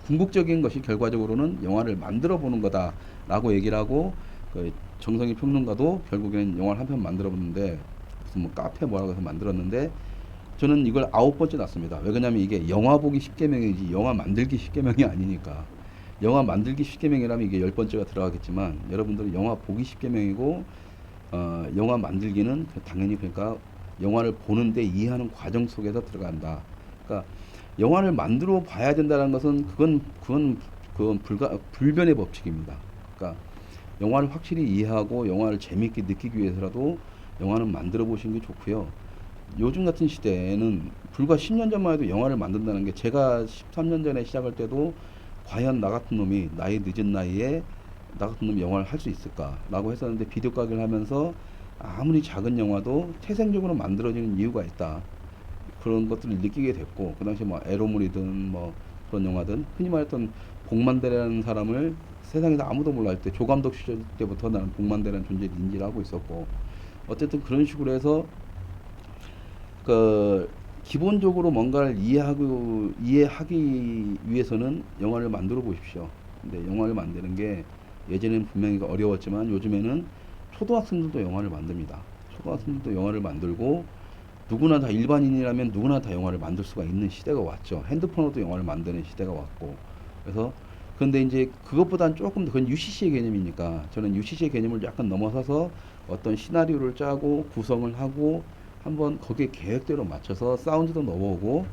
궁극적인 것이 결과적으로는 영화를 만들어 보는 거다라고 얘기를 하고 그 정성희 평론가도 결국에는 영화를 한 편 만들어 보는데 무슨 뭐 카페 뭐라고 해서 만들었는데 저는 이걸 9번째 놨습니다. 왜 그러냐면 이게 영화 보기 10계명이지 영화 만들기 10계명이 아니니까. 영화 만들기 10계명이라면 이게 10번째가 들어가겠지만 여러분들은 영화 보기 10계명이고 영화 만들기는 당연히 그러니까 영화를 보는데 이해하는 과정 속에서 들어간다. 그러니까 영화를 만들어 봐야 된다는 것은 그건 불변의 법칙입니다. 그러니까 영화를 확실히 이해하고 영화를 재밌게 느끼기 위해서라도 영화는 만들어 보시는 게 좋고요. 요즘 같은 시대에는 불과 10년 전만 해도 영화를 만든다는 게 제가 13년 전에 시작할 때도 과연 나 같은 놈이 나이 늦은 나이에 나 같은 놈이 영화를 할 수 있을까라고 했었는데 비디오 가게를 하면서 아무리 작은 영화도 태생적으로 만들어지는 이유가 있다. 그런 것들을 느끼게 됐고 그 당시 뭐 에로물이든 뭐 그런 영화든 흔히 말했던 복만대라는 사람을 세상에서 아무도 몰라할 때 조감독 시절 때부터 나는 복만대라는 존재를 인지를 하고 있었고 어쨌든 그런 식으로 해서 그 기본적으로 뭔가를 이해하기 위해서는 영화를 만들어 보십시오. 근데 영화를 만드는 게 예전에는 분명히 어려웠지만 요즘에는 초등학생들도 영화를 만듭니다. 초등학생들도 영화를 만들고 누구나 다 일반인이라면 누구나 다 영화를 만들 수가 있는 시대가 왔죠. 핸드폰으로도 영화를 만드는 시대가 왔고 그래서 근데 이제 그것보다는 조금 더 그건 UCC의 개념이니까 저는 UCC의 개념을 약간 넘어서서 어떤 시나리오를 짜고 구성을 하고 한번 거기에 계획대로 맞춰서 사운드도 넣어오고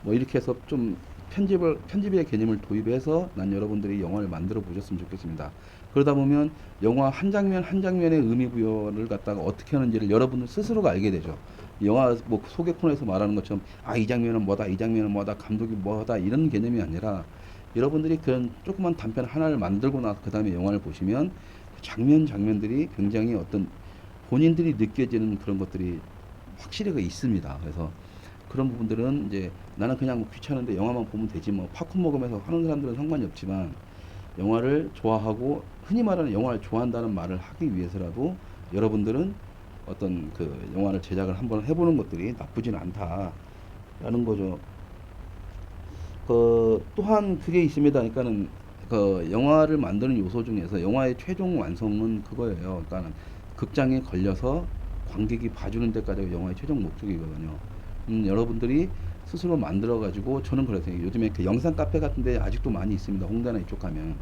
뭐 이렇게 해서 좀 편집의 개념을 도입해서 난 여러분들이 영화를 만들어 보셨으면 좋겠습니다. 그러다 보면 영화 한 장면 한 장면의 의미 부여를 갖다가 어떻게 하는지를 여러분들 스스로가 알게 되죠. 영화 뭐 소개 코너에서 말하는 것처럼 아 이 장면은 뭐다 이 장면은 뭐다 감독이 뭐다 이런 개념이 아니라 여러분들이 그런 조그만 단편 하나를 만들고 나서 그 다음에 영화를 보시면 그 장면들이 굉장히 어떤 본인들이 느껴지는 그런 것들이 확실히 있습니다. 그래서 그런 부분들은 이제 나는 그냥 뭐 귀찮은데 영화만 보면 되지 뭐 팝콘 먹으면서 하는 사람들은 상관이 없지만 영화를 좋아하고 흔히 말하는 영화를 좋아한다는 말을 하기 위해서라도 여러분들은 어떤 그 영화를 제작을 한번 해보는 것들이 나쁘진 않다라는 거죠. 그 또한 그게 있습니다. 그러니까는 그 영화를 만드는 요소 중에서 영화의 최종 완성은 그거예요. 그러니까는 극장에 걸려서 관객이 봐주는 데까지가 영화의 최종 목적이거든요. 여러분들이 스스로 만들어 가지고 저는 그래서 요즘에 그 영상 카페 같은데 아직도 많이 있습니다. 홍대나 이쪽 가면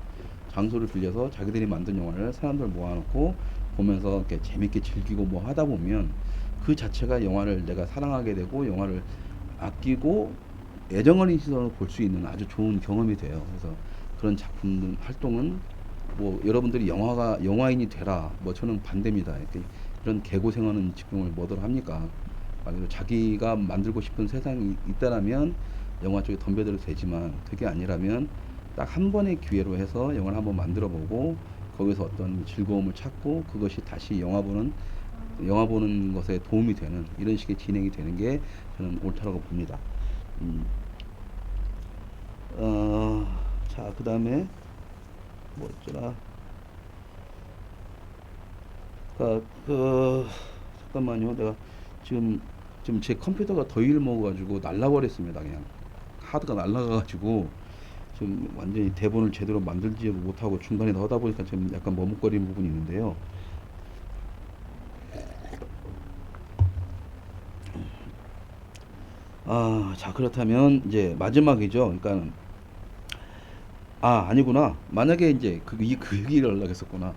장소를 빌려서 자기들이 만든 영화를 사람들 모아놓고 보면서 이렇게 재밌게 즐기고 뭐 하다 보면 그 자체가 영화를 내가 사랑하게 되고 영화를 아끼고 애정 어린 시선으로 볼 수 있는 아주 좋은 경험이 돼요. 그래서 그런 작품 활동은 뭐 여러분들이 영화인이 되라 뭐 저는 반대입니다. 이렇게 이런 개고생하는 직종을 뭐들 합니까? 만약에 자기가 만들고 싶은 세상이 있다라면 영화 쪽에 덤벼들어도 되지만 그게 아니라면 딱 한 번의 기회로 해서 영화를 한번 만들어 보고 거기서 어떤 즐거움을 찾고 그것이 다시 영화 보는 것에 도움이 되는 이런 식의 진행이 되는 게 저는 옳다라고 봅니다. 음, 어, 자, 그 다음에 뭐였더라? 잠깐만요. 내가 지금 제 컴퓨터가 더위를 먹어가지고 날라버렸습니다. 그냥 하드가 날라가가지고 지금 완전히 대본을 제대로 만들지 못하고 중간에 넣다 보니까 지금 약간 머뭇거리는 부분이 있는데요. 자, 그렇다면 이제 마지막이죠. 그러니까 아니구나. 만약에 이제 그 얘기를 하려고 했었구나.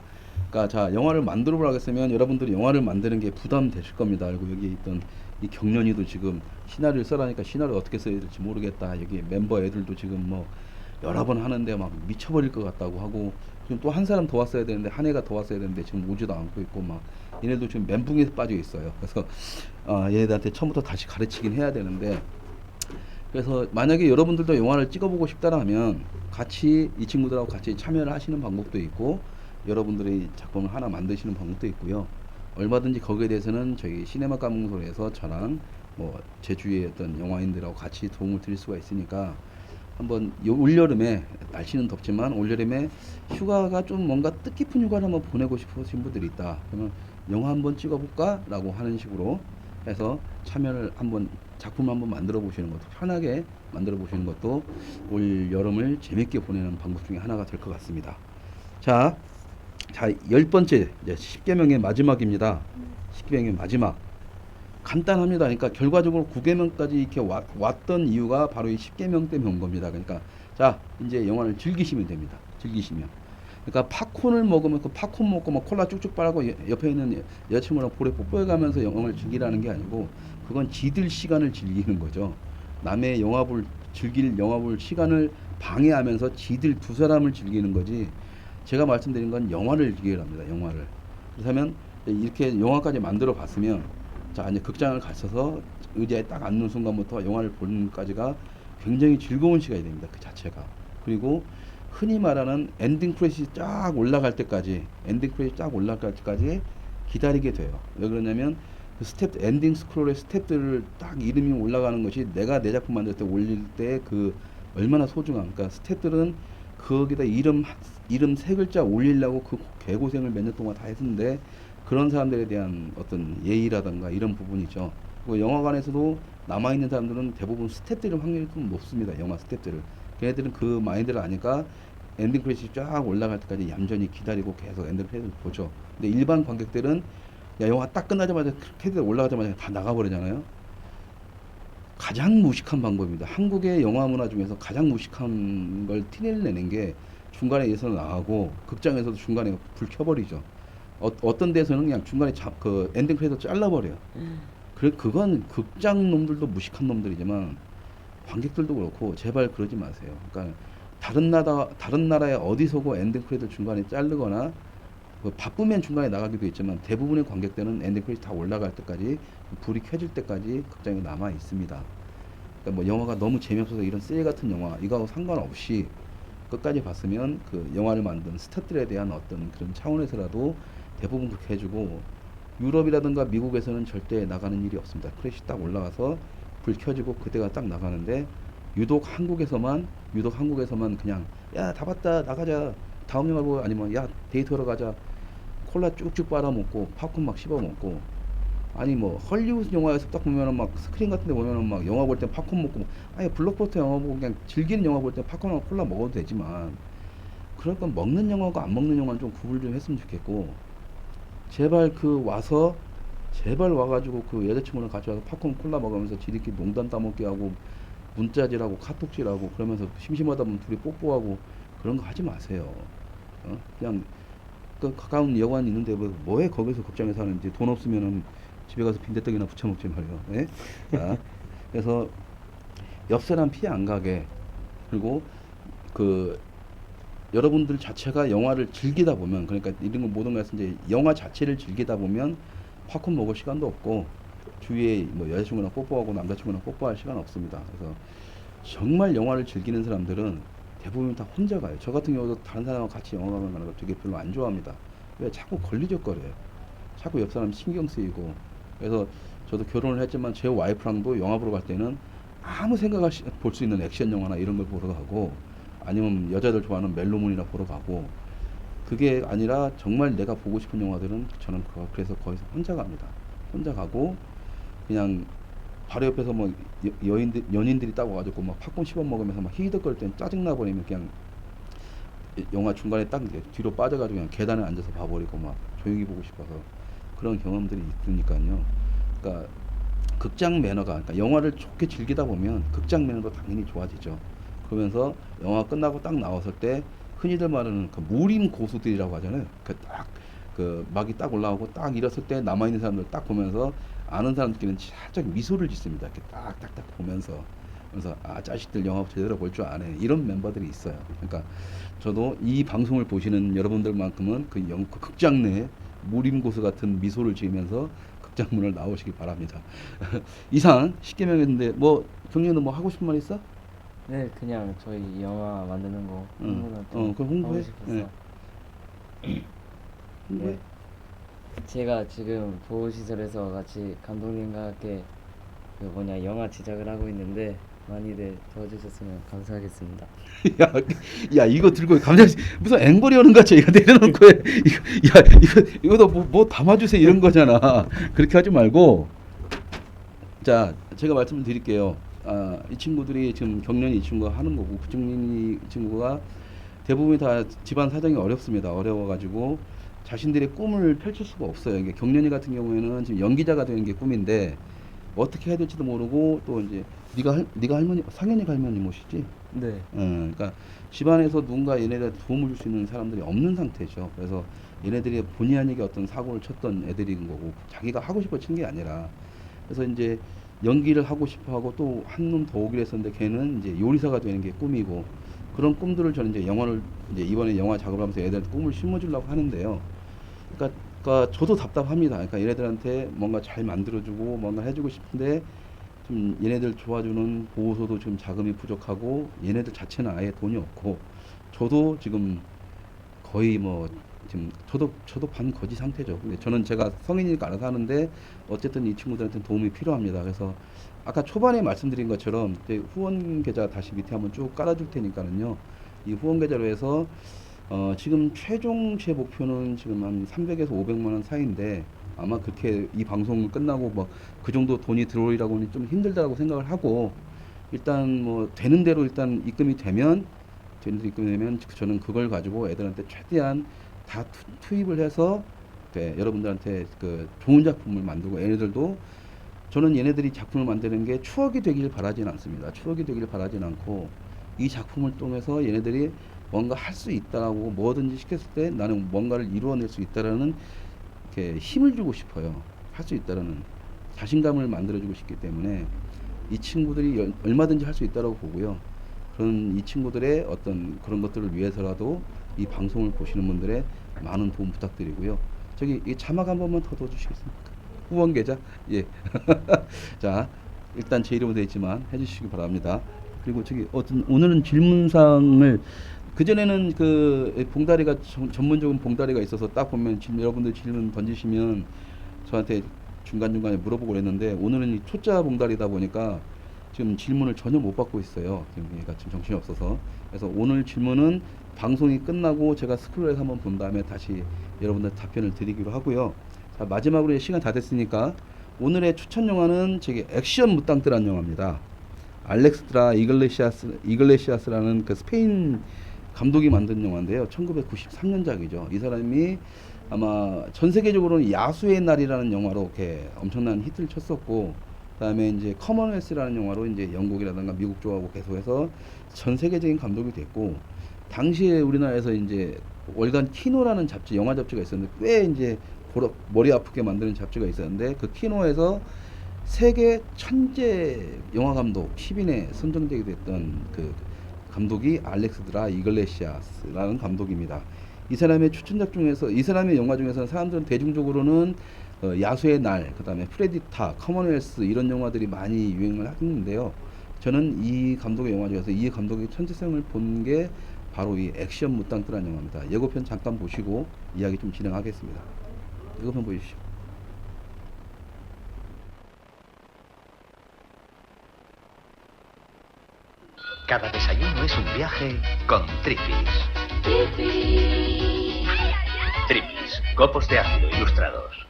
그러니까 자, 영화를 만들어 보라고 했으면 여러분들이 영화를 만드는 게 부담 되실 겁니다. 그리고 여기 있던 이 경련이도 지금 시나리오를 써라니까 시나리오 어떻게 써야 될지 모르겠다. 여기 멤버 애들도 지금 뭐 여러 번 하는데 막 미쳐버릴 것 같다고 하고 지금 또 한 사람 더 왔어야 되는데 한 해가 더 왔어야 되는데 지금 오지도 않고 있고 막 얘네도 지금 멘붕에 빠져 있어요. 그래서 얘네들한테 처음부터 다시 가르치긴 해야 되는데 그래서 만약에 여러분들도 영화를 찍어보고 싶다라면 같이 이 친구들하고 같이 참여를 하시는 방법도 있고 여러분들이 작품을 하나 만드시는 방법도 있고요. 얼마든지 거기에 대해서는 저희 시네마 감흥소에서 저랑 뭐 제 주위의 어떤 영화인들하고 같이 도움을 드릴 수가 있으니까 한번 올여름에 날씨는 덥지만 올여름에 휴가가 좀 뭔가 뜻깊은 휴가를 한번 보내고 싶으신 분들이 있다. 그러면 영화 한번 찍어볼까? 라고 하는 식으로 해서 참여를 한번 작품을 한번 만들어 보시는 것도 편하게 만들어 보시는 것도 올 여름을 재밌게 보내는 방법 중에 하나가 될 것 같습니다. 자, 열 번째 이제 10계명의 마지막입니다. 10계명의 마지막. 간단합니다. 그러니까 결과적으로 9계명까지 이렇게 왔던 이유가 바로 이 10계명 때문에 온 겁니다. 그러니까 자, 이제 영화를 즐기시면 됩니다. 즐기시면. 그러니까 팝콘을 먹으면 그 팝콘 먹고 막 콜라 쭉쭉 빨고 옆에 있는 여자친구랑 볼에 뽀뽀해가면서 영화를 즐기라는 게 아니고 그건 지들 시간을 즐기는 거죠. 남의 영화 볼 시간을 방해하면서 지들 두 사람을 즐기는 거지. 제가 말씀드린 건 영화를 즐기랍니다. 영화를. 그렇다면 이렇게 영화까지 만들어 봤으면 자, 이제 극장을 가셔서 의자에 딱 앉는 순간부터 영화를 보는까지가 굉장히 즐거운 시간이 됩니다. 그 자체가. 그리고 흔히 말하는 엔딩 크레딧이 쫙 올라갈 때까지 기다리게 돼요. 왜 그러냐면 그 엔딩 스크롤의 스텝들을 딱 이름이 올라가는 것이 내가 내 작품 만들 때 올릴 때 그 얼마나 소중함. 그러니까 스텝들은 거기다 이름 세 글자 올리려고 그 개고생을 몇 년 동안 다 했는데 그런 사람들에 대한 어떤 예의라든가 이런 부분이죠. 그리고 영화관에서도 남아있는 사람들은 대부분 스텝들의 확률이 좀 높습니다. 영화 스텝들을. 걔네들은 그 마인드를 아니까 엔딩 크레딧이 쫙 올라갈 때까지 얌전히 기다리고 계속 엔딩 크레딧을 보죠. 근데 일반 관객들은 야, 영화 딱 끝나자마자 크레딧 올라가자마자 다 나가버리잖아요. 가장 무식한 방법입니다. 한국의 영화 문화 중에서 가장 무식한 걸 티내는 게 중간에 예서 나가고 극장에서도 중간에 불 켜버리죠. 어떤 데서는 그냥 중간에 그 엔딩 크레딧 잘라버려요. 그건 극장 놈들도 무식한 놈들이지만 관객들도 그렇고 제발 그러지 마세요. 그러니까 다른 나라의 어디서고 엔딩 크레딧 중간에 자르거나 바쁘면 중간에 나가기도 있지만 대부분의 관객들은 엔딩 크레딧 다 올라갈 때까지 불이 켜질 때까지 극장에 남아 있습니다. 그러니까 뭐 영화가 너무 재미없어서 이런 쓰레기 같은 영화 이거하고 상관없이 끝까지 봤으면 그 영화를 만든 스태프들에 대한 어떤 그런 차원에서라도 대부분 그렇게 해주고 유럽이라든가 미국에서는 절대 나가는 일이 없습니다. 크레딧이 딱 올라가서 불 켜지고 그때가 딱 나가는데 유독 한국에서만 그냥 야 다 봤다 나가자 다음 영화 보고 아니면 야 데이트하러 가자 콜라 쭉쭉 빨아먹고 팝콘 막 씹어먹고 아니 뭐 헐리우드 영화에서 딱 보면은 막 스크린 같은 데 보면은 막 영화 볼 때 팝콘 먹고 아니 블록버스터 영화 보고 그냥 즐기는 영화 볼 때 팝콘하고 콜라 먹어도 되지만 그러니까 먹는 영화고 안 먹는 영화는 좀 구분 좀 했으면 좋겠고 제발 그 와서 제발 와가지고 그 여자친구랑 같이 와서 팝콘 콜라 먹으면서 지들끼리 농담 따먹게 하고 문자질하고 카톡질하고 그러면서 심심하다 보면 둘이 뽀뽀하고 그런 거 하지 마세요. 그냥 그 가까운 여관 있는데 뭐해 거기서 극장에서 하는지 돈 없으면은 집에 가서 빈대떡이나 부쳐 먹지 말이요. 예? 자, 그래서 옆 사람 피해 안 가게 그리고 그 여러분들 자체가 영화를 즐기다 보면 그러니까 이런 거 모든 것에서 이제 영화 자체를 즐기다 보면 팝콘 먹을 시간도 없고 주위에 뭐 여자친구랑 뽀뽀하고 남자친구랑 뽀뽀할 시간 없습니다. 그래서 정말 영화를 즐기는 사람들은 대부분 다 혼자 가요. 저 같은 경우도 다른 사람하고 같이 영화관 가는 거 되게 별로 안 좋아합니다. 왜 자꾸 걸리적거려요. 자꾸 옆 사람 신경 쓰이고. 그래서 저도 결혼을 했지만 제 와이프랑도 영화 보러 갈 때는 아무 생각 없이 볼 수 있는 액션 영화나 이런 걸 보러 가고 아니면 여자들 좋아하는 멜로문이나 보러 가고 그게 아니라 정말 내가 보고 싶은 영화들은 저는 그래서 거기서 혼자 갑니다. 혼자 가고 그냥 바로 옆에서 뭐 연인들이 딱 와가지고 막 팝콘 씹어 먹으면서 막 히히덕거릴 땐 짜증나 버리면 그냥 영화 중간에 딱 이제 뒤로 빠져가지고 그냥 계단에 앉아서 봐버리고 막 조용히 보고 싶어서 그런 경험들이 있으니까요. 그러니까 극장 매너가 그러니까 영화를 좋게 즐기다 보면 극장 매너도 당연히 좋아지죠. 그러면서 영화 끝나고 딱 나왔을 때 흔히들 말하는 그 무림 고수들이라고 하잖아요. 그 딱 그 막이 딱 올라오고 딱 일었을 때 남아 있는 사람들 딱 보면서 아는 사람들끼리는 살짝 미소를 짓습니다. 이렇게 딱딱딱 보면서 그래서 아 자식들 영화 제대로 볼 줄 아네 이런 멤버들이 있어요. 그러니까 저도 이 방송을 보시는 여러분들만큼은 그 극장 내 무림 고수 같은 미소를 지으면서 극장문을 나오시기 바랍니다. 이상 쉽게 명했는데 뭐 경리는 뭐 하고 싶은 말 있어? 네, 그냥 저희 영화 만드는 거 응. 홍보는 좀 그럼 하고 홍보해. 싶어서. 예. 홍보해. 네, 제가 지금 보호시설에서 같이 감독님과 함께 그 뭐냐 영화 제작을 하고 있는데 많이들 도와주셨으면 감사하겠습니다. 야, 야 이거 들고 감자 무슨 앵벌이 오는 같이 이거 내려놓고 해. 이거, 야 이거도 뭐 담아주세요 이런 거잖아. 그렇게 하지 말고 자 제가 말씀을 드릴게요. 이 친구들이 지금 경련이 이 친구가 하는 거고 이 친구가 대부분이 다 집안 사정이 어렵습니다. 어려워가지고 자신들의 꿈을 펼칠 수가 없어요. 이게 경련이 같은 경우에는 지금 연기자가 되는 게 꿈인데 어떻게 해야 될지도 모르고 또 이제 네가 할머니 상현이가 할머니 모시지? 네. 그러니까 집안에서 누군가 얘네들 도움을 줄 수 있는 사람들이 없는 상태죠. 그래서 얘네들이 본의 아니게 어떤 사고를 쳤던 애들인 거고 자기가 하고 싶어 친 게 아니라 그래서 이제 연기를 하고 싶어 하고 또 한 놈 더 오기로 했었는데 걔는 이제 요리사가 되는 게 꿈이고 그런 꿈들을 저는 이제 영화를 이제 이번에 영화 작업을 하면서 애들한테 꿈을 심어주려고 하는데요. 그러니까 저도 답답합니다. 그러니까 얘네들한테 뭔가 잘 만들어주고 뭔가 해주고 싶은데 좀 얘네들 도와주는 보호소도 지금 자금이 부족하고 얘네들 자체는 아예 돈이 없고 저도 지금 거의 뭐 지금 저도 반거지 상태죠. 근데 저는 제가 성인이니까 알아서 하는데 어쨌든 이 친구들한테 도움이 필요합니다. 그래서 아까 초반에 말씀드린 것처럼 이제 후원 계좌 다시 밑에 한번 쭉 깔아줄 테니까는요. 이 후원 계좌로 해서 지금 최종 제 목표는 지금 한 300에서 500만 원 사이인데 아마 그렇게 이 방송 끝나고 뭐 그 정도 돈이 들어오리라고는 좀 힘들다고 생각을 하고 일단 뭐 되는 대로 일단 입금이 되면 저는 그걸 가지고 애들한테 최대한 다 투입을 해서 여러분들한테 그 좋은 작품을 만들고 얘네들도 저는 얘네들이 작품을 만드는 게 추억이 되길 바라진 않습니다. 추억이 되길 바라진 않고 이 작품을 통해서 얘네들이 뭔가 할 수 있다라고 뭐든지 시켰을 때 나는 뭔가를 이루어낼 수 있다라는 이렇게 힘을 주고 싶어요. 할 수 있다라는 자신감을 만들어주고 싶기 때문에 이 친구들이 얼마든지 할 수 있다라고 보고요. 그런 이 친구들의 어떤 그런 것들을 위해서라도 이 방송을 보시는 분들의 많은 도움 부탁드리고요. 저기 이 자막 한 번만 더 넣어주시겠습니까? 후원 계좌 예. 자 일단 제 이름은 되어 있지만 해주시기 바랍니다. 그리고 저기 오늘은 질문사항을 그전에는 그 봉다리가 전문적인 봉다리가 있어서 딱 보면 여러분들 질문 던지시면 저한테 중간중간에 물어보고 그랬는데 오늘은 이 초짜 봉다리다 보니까 지금 질문을 전혀 못 받고 있어요. 지금 얘가 지금 정신이 없어서. 그래서 오늘 질문은 방송이 끝나고 제가 스크롤해서 한번 본 다음에 다시 여러분들 답변을 드리기로 하고요. 자, 마지막으로 시간 다 됐으니까 오늘의 추천 영화는 저기 액션 무당뜨란 영화입니다. 알렉스드라 이글레시아스라는 그 스페인 감독이 만든 영화인데요. 1993년작이죠. 이 사람이 아마 전 세계적으로는 야수의 날이라는 영화로 이렇게 엄청난 히트를 쳤었고, 그다음에 이제 커먼웰스라는 영화로 이제 영국이라든가 미국 쪽하고 계속해서 전 세계적인 감독이 됐고, 당시에 우리나라에서 이제 월간 키노라는 잡지, 영화 잡지가 있었는데 꽤 이제 머리 아프게 만드는 잡지가 있었는데, 그 키노에서 세계 천재 영화 감독 10인에 선정되게 됐던 그 감독이 알렉스드라 이글레시아스라는 감독입니다. 이 사람의 추천작 중에서, 이 사람의 영화 중에서는 사람들은 대중적으로는 야수의 날, 그 다음에 프레디타, 커먼웰스 이런 영화들이 많이 유행을 했는데요. 저는 이 감독의 영화 중에서 이 감독의 천재성을 본 게 바로 이 액션 무당뜨라는 영화입니다. 예고편 잠깐 보시고 이야기 좀 진행하겠습니다. 예고편 보십시오. Cada desayuno es un viaje con Tripis. Tripis, copos de ácido ilustrados.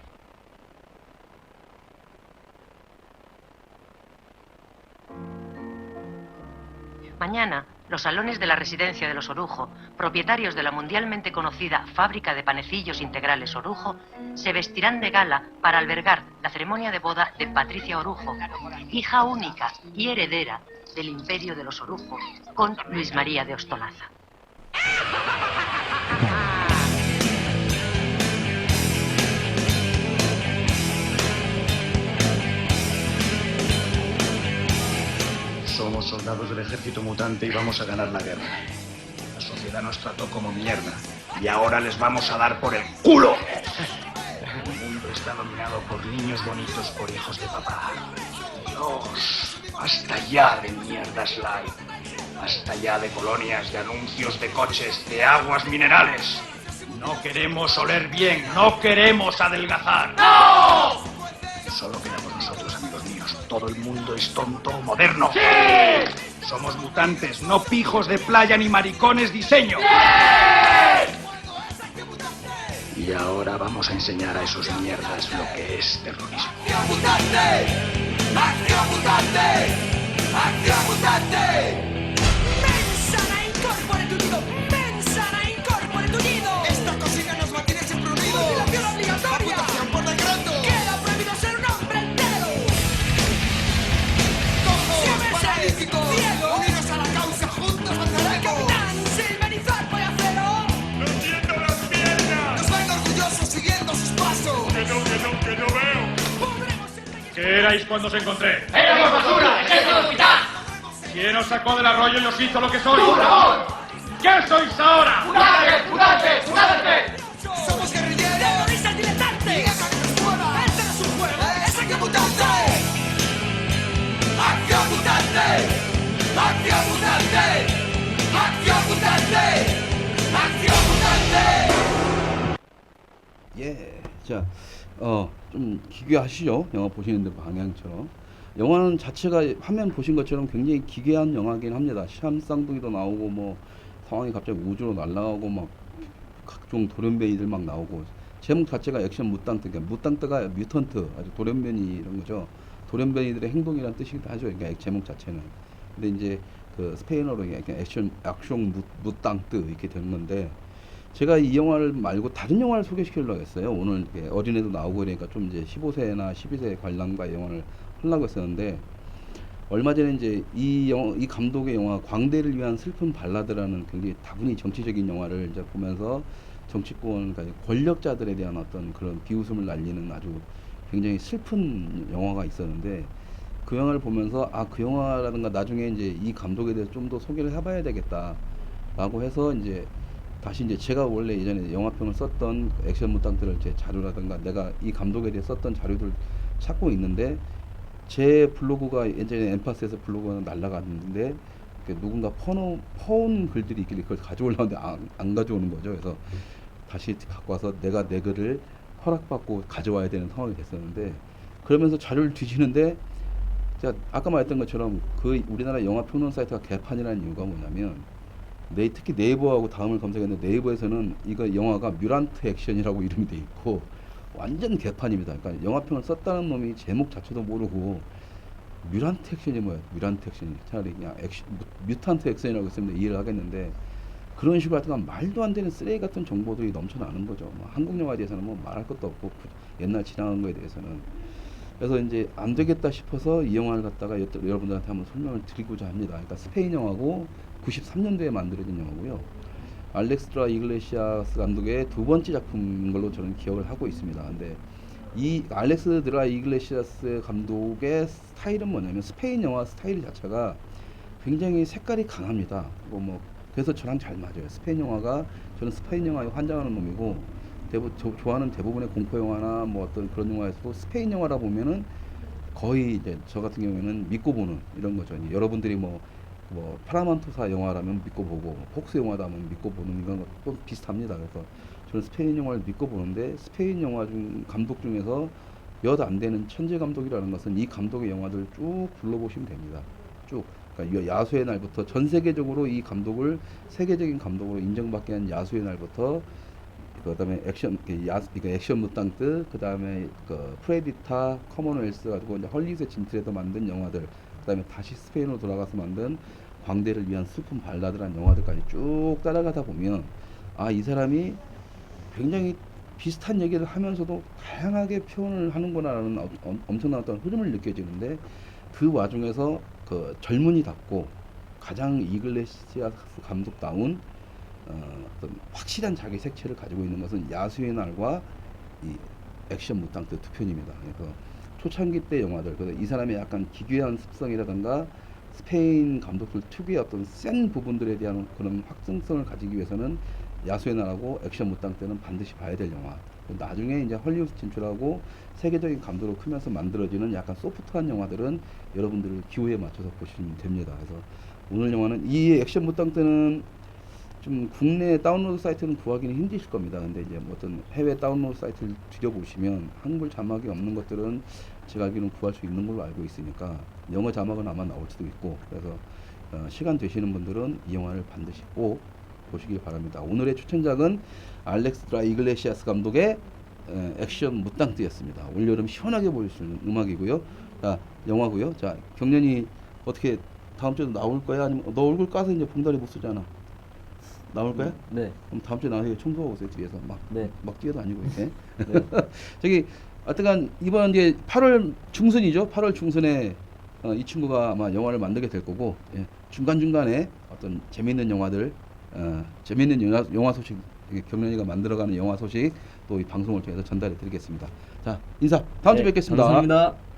Mañana, los salones de la residencia de los Orujo, propietarios de la mundialmente conocida fábrica de panecillos integrales Orujo, se vestirán de gala para albergar la ceremonia de boda de Patricia Orujo, hija única y heredera del imperio de los Orujo, con Luis María de Ostolaza. Somos soldados del ejército mutante y vamos a ganar la guerra. La sociedad nos trató como mierda y ahora les vamos a dar por el culo. El mundo está dominado por niños bonitos, por hijos de papá. Dios, basta ya de mierdas light. Basta ya de colonias, de anuncios de coches, de aguas minerales. No queremos oler bien, no queremos adelgazar. ¡No! Solo quedamos nosotros, amigos míos. Todo el mundo es tonto o moderno. ¡Sí! Somos mutantes, no pijos de playa ni maricones diseño. ¡Sí! Y ahora vamos a enseñar a esos mierdas lo que es terrorismo. ¡Acción mutante! ¡Acción mutante! ¡Acción mutante! ¡Pensana incorpore tu nido! ¡Pensana incorpore tu nido! Esta cocina nos mantiene siempre unidos. ¡Mutilación obligatoria! ¡Amputación por decreto! ¡Queda prohibido ser un hombre entero! ¡Cojos, paralíticos! ¡Ciego! ¡Unidos a la causa, juntos venceremos! ¡Capitán Silverizar por acero! ¡No siento las piernas! ¡Nos ven orgullosos siguiendo sus pasos! ¡Que no veo! ¡Podremos ser reyes! ¿Qué erais cuando os encontré? ¡Éramos basura! ¡Ejército del hospital! ¿Quién os sacó del arroyo y os hizo lo que sois? ¡Tú, Ramón! ¿Qué sois ahora? ¡Mutante! ¡Mutante! ¡Mutante! ¡Somos guerrilleros! ¡Terroristas diletantes! ¡Y hasta que nos mueva! ¡Este no es un juego! ¡Es acción mutante! ¡Acción mutante! ¡Acción mutante! ¡Acción mutante! ¡Acción mutante! 예, 자, 좀 기괴하시죠? 영화 보시는데 방향처럼. 영화는 자체가 화면 보신 것처럼 굉장히 기괴한 영화긴 합니다. 시한 쌍둥이도 나오고 뭐 상황이 갑자기 우주로 날아가고 막 각종 돌연변이들 막 나오고, 제목 자체가 액션 무당뜨, 그러니까 무당뜨가 뮤턴트, 아주 돌연변이 이런 거죠. 돌연변이들의 행동이란 뜻이기도 하죠. 그러니까 제목 자체는. 근데 이제 그 스페인어로 액션 무당뜨 이렇게 되는 건데, 제가 이 영화를 말고 다른 영화를 소개시키려고 했어요. 오늘 이렇게 어린애도 나오고 그러니까 좀 이제 15세나 12세 관람가 영화를 하려고 했었는데, 얼마 전에 이제 이 감독의 영화 광대를 위한 슬픈 발라드라는 굉장히 다분히 정치적인 영화를 이제 보면서 정치권, 그러니까 권력자들에 대한 어떤 그런 비웃음을 날리는 아주 굉장히 슬픈 영화가 있었는데, 그 영화를 보면서 그 영화라든가 나중에 이제 이 감독에 대해서 좀 더 소개를 해봐야 되겠다라고 해서 이제 다시 이제 제가 원래 예전에 영화평을 썼던 액션 무당들을 제 자료라든가 내가 이 감독에 대해 썼던 자료들 찾고 있는데, 제 블로그가 예전에 엠파스에서 블로그가 날라갔는데 누군가 퍼온 글들이 있길래 그걸 가져오려는데 안 가져오는 거죠. 그래서 다시 갖고 와서 내가 내 글을 허락받고 가져와야 되는 상황이 됐었는데, 그러면서 자료를 뒤지는데, 제가 아까 말했던 것처럼 그 우리나라 영화 평론 사이트가 개판이라는 이유가 뭐냐면, 특히 네이버하고 다음을 검색했는데 네이버에서는 이거 영화가 뮤란트 액션이라고 이름이 돼 있고, 완전 개판입니다. 그러니까 영화평을 썼다는 놈이 제목 자체도 모르고 뮤란트 액션이 뭐야? 뮤란트 액션이 차라리 그냥 뮤탄트 액션이라고 했으면 이해를 하겠는데 그런 식으로 하여튼 말도 안 되는 쓰레기 같은 정보들이 넘쳐나는 거죠. 뭐 한국 영화에 대해서는 뭐 말할 것도 없고 옛날 지나간 거에 대해서는. 그래서 이제 안 되겠다 싶어서 이 영화를 갖다가 여러분들한테 한번 설명을 드리고자 합니다. 그러니까 스페인 영화고 93년도에 만들어진 영화고요. 알렉스트라 이글레시아스 감독의 두 번째 작품인 걸로 저는 기억을 하고 있습니다. 근데 이 알렉스드라 이글레시아스 감독의 스타일은 뭐냐면 스페인 영화 스타일 자체가 굉장히 색깔이 강합니다. 그래서 저랑 잘 맞아요. 스페인 영화가 저는 스페인 영화에 환장하는 놈이고 좋아하는 대부분의 공포 영화나 뭐 어떤 그런 영화에서도 스페인 영화라 보면은 거의 이제 저 같은 경우에는 믿고 보는 이런 거죠. 여러분들이 뭐 파라만토사 영화라면 믿고 보고 폭스 영화다 하면 믿고 보는 이런 것도 비슷합니다. 그래서 저는 스페인 영화를 믿고 보는데 스페인 영화 중 감독 중에서 몇 안 되는 천재 감독이라는 것은 이 감독의 영화들 쭉 불러보시면 됩니다. 쭉. 그러니까 야수의 날부터 전 세계적으로 이 감독을 세계적인 감독으로 인정받게 한 야수의 날부터 그다음에 액션 무탕트, 그다음에 프레디타, 커먼웰스 가지고 이제 헐리우드에 진출해서 만든 영화들, 그다음에 다시 스페인으로 돌아가서 만든 광대를 위한 슬픈 발라드라는 영화들까지 쭉 따라가다 보면 이 사람이 굉장히 비슷한 얘기를 하면서도 다양하게 표현을 하는구나라는 엄청난 어떤 흐름을 느껴지는데 그 와중에서 그 젊은이답고 가장 이글레시아스 감독다운 어떤 확실한 자기 색채를 가지고 있는 것은 야수의 날과 이 액션 무탕트 두 편입니다. 그래서 초창기 때 영화들, 이 사람의 약간 기괴한 습성이라든가 스페인 감독들 특유의 어떤 센 부분들에 대한 그런 확증성을 가지기 위해서는 야수의 날하고 액션 무탕트는 반드시 봐야 될 영화. 나중에 이제 헐리우드 진출하고 세계적인 감독으로 크면서 만들어지는 약간 소프트한 영화들은 여러분들 기호에 맞춰서 보시면 됩니다. 그래서 오늘 영화는 이 액션 무탕트는 좀 국내 다운로드 사이트는 구하기는 힘드실 겁니다. 근데 이제 뭐 어떤 해외 다운로드 사이트를 뒤져보시면 한글 자막이 없는 것들은 제가 알기로는 구할 수 있는 걸로 알고 있으니까 영어 자막은 아마 나올 수도 있고, 그래서 시간 되시는 분들은 이 영화를 반드시 꼭 보시길 바랍니다. 오늘의 추천작은 알렉스드라 이글레시아스 감독의 액션 무탕트였습니다. 올여름 시원하게 보실 수 있는 음악이고요. 자, 영화고요. 자, 경련이 어떻게 다음 주에도 나올 거야? 아니면 너 얼굴 까서 이제 봉다리 못 쓰잖아. 나올 거야? 네. 그럼 다음 주에 나와서 청소하고 오세요. 뒤에서 막 뛰어다니고 이렇게. 네. 저기 하여튼간 이번 이제 8월 중순이죠. 8월 중순에 이 친구가 아마 영화를 만들게 될 거고, 중간중간에 어떤 재미있는 영화들, 재미있는 영화 소식, 경련이가 만들어가는 영화 소식 또 이 방송을 통해서 전달해 드리겠습니다. 자, 인사. 다음 주에 뵙겠습니다. 감사합니다.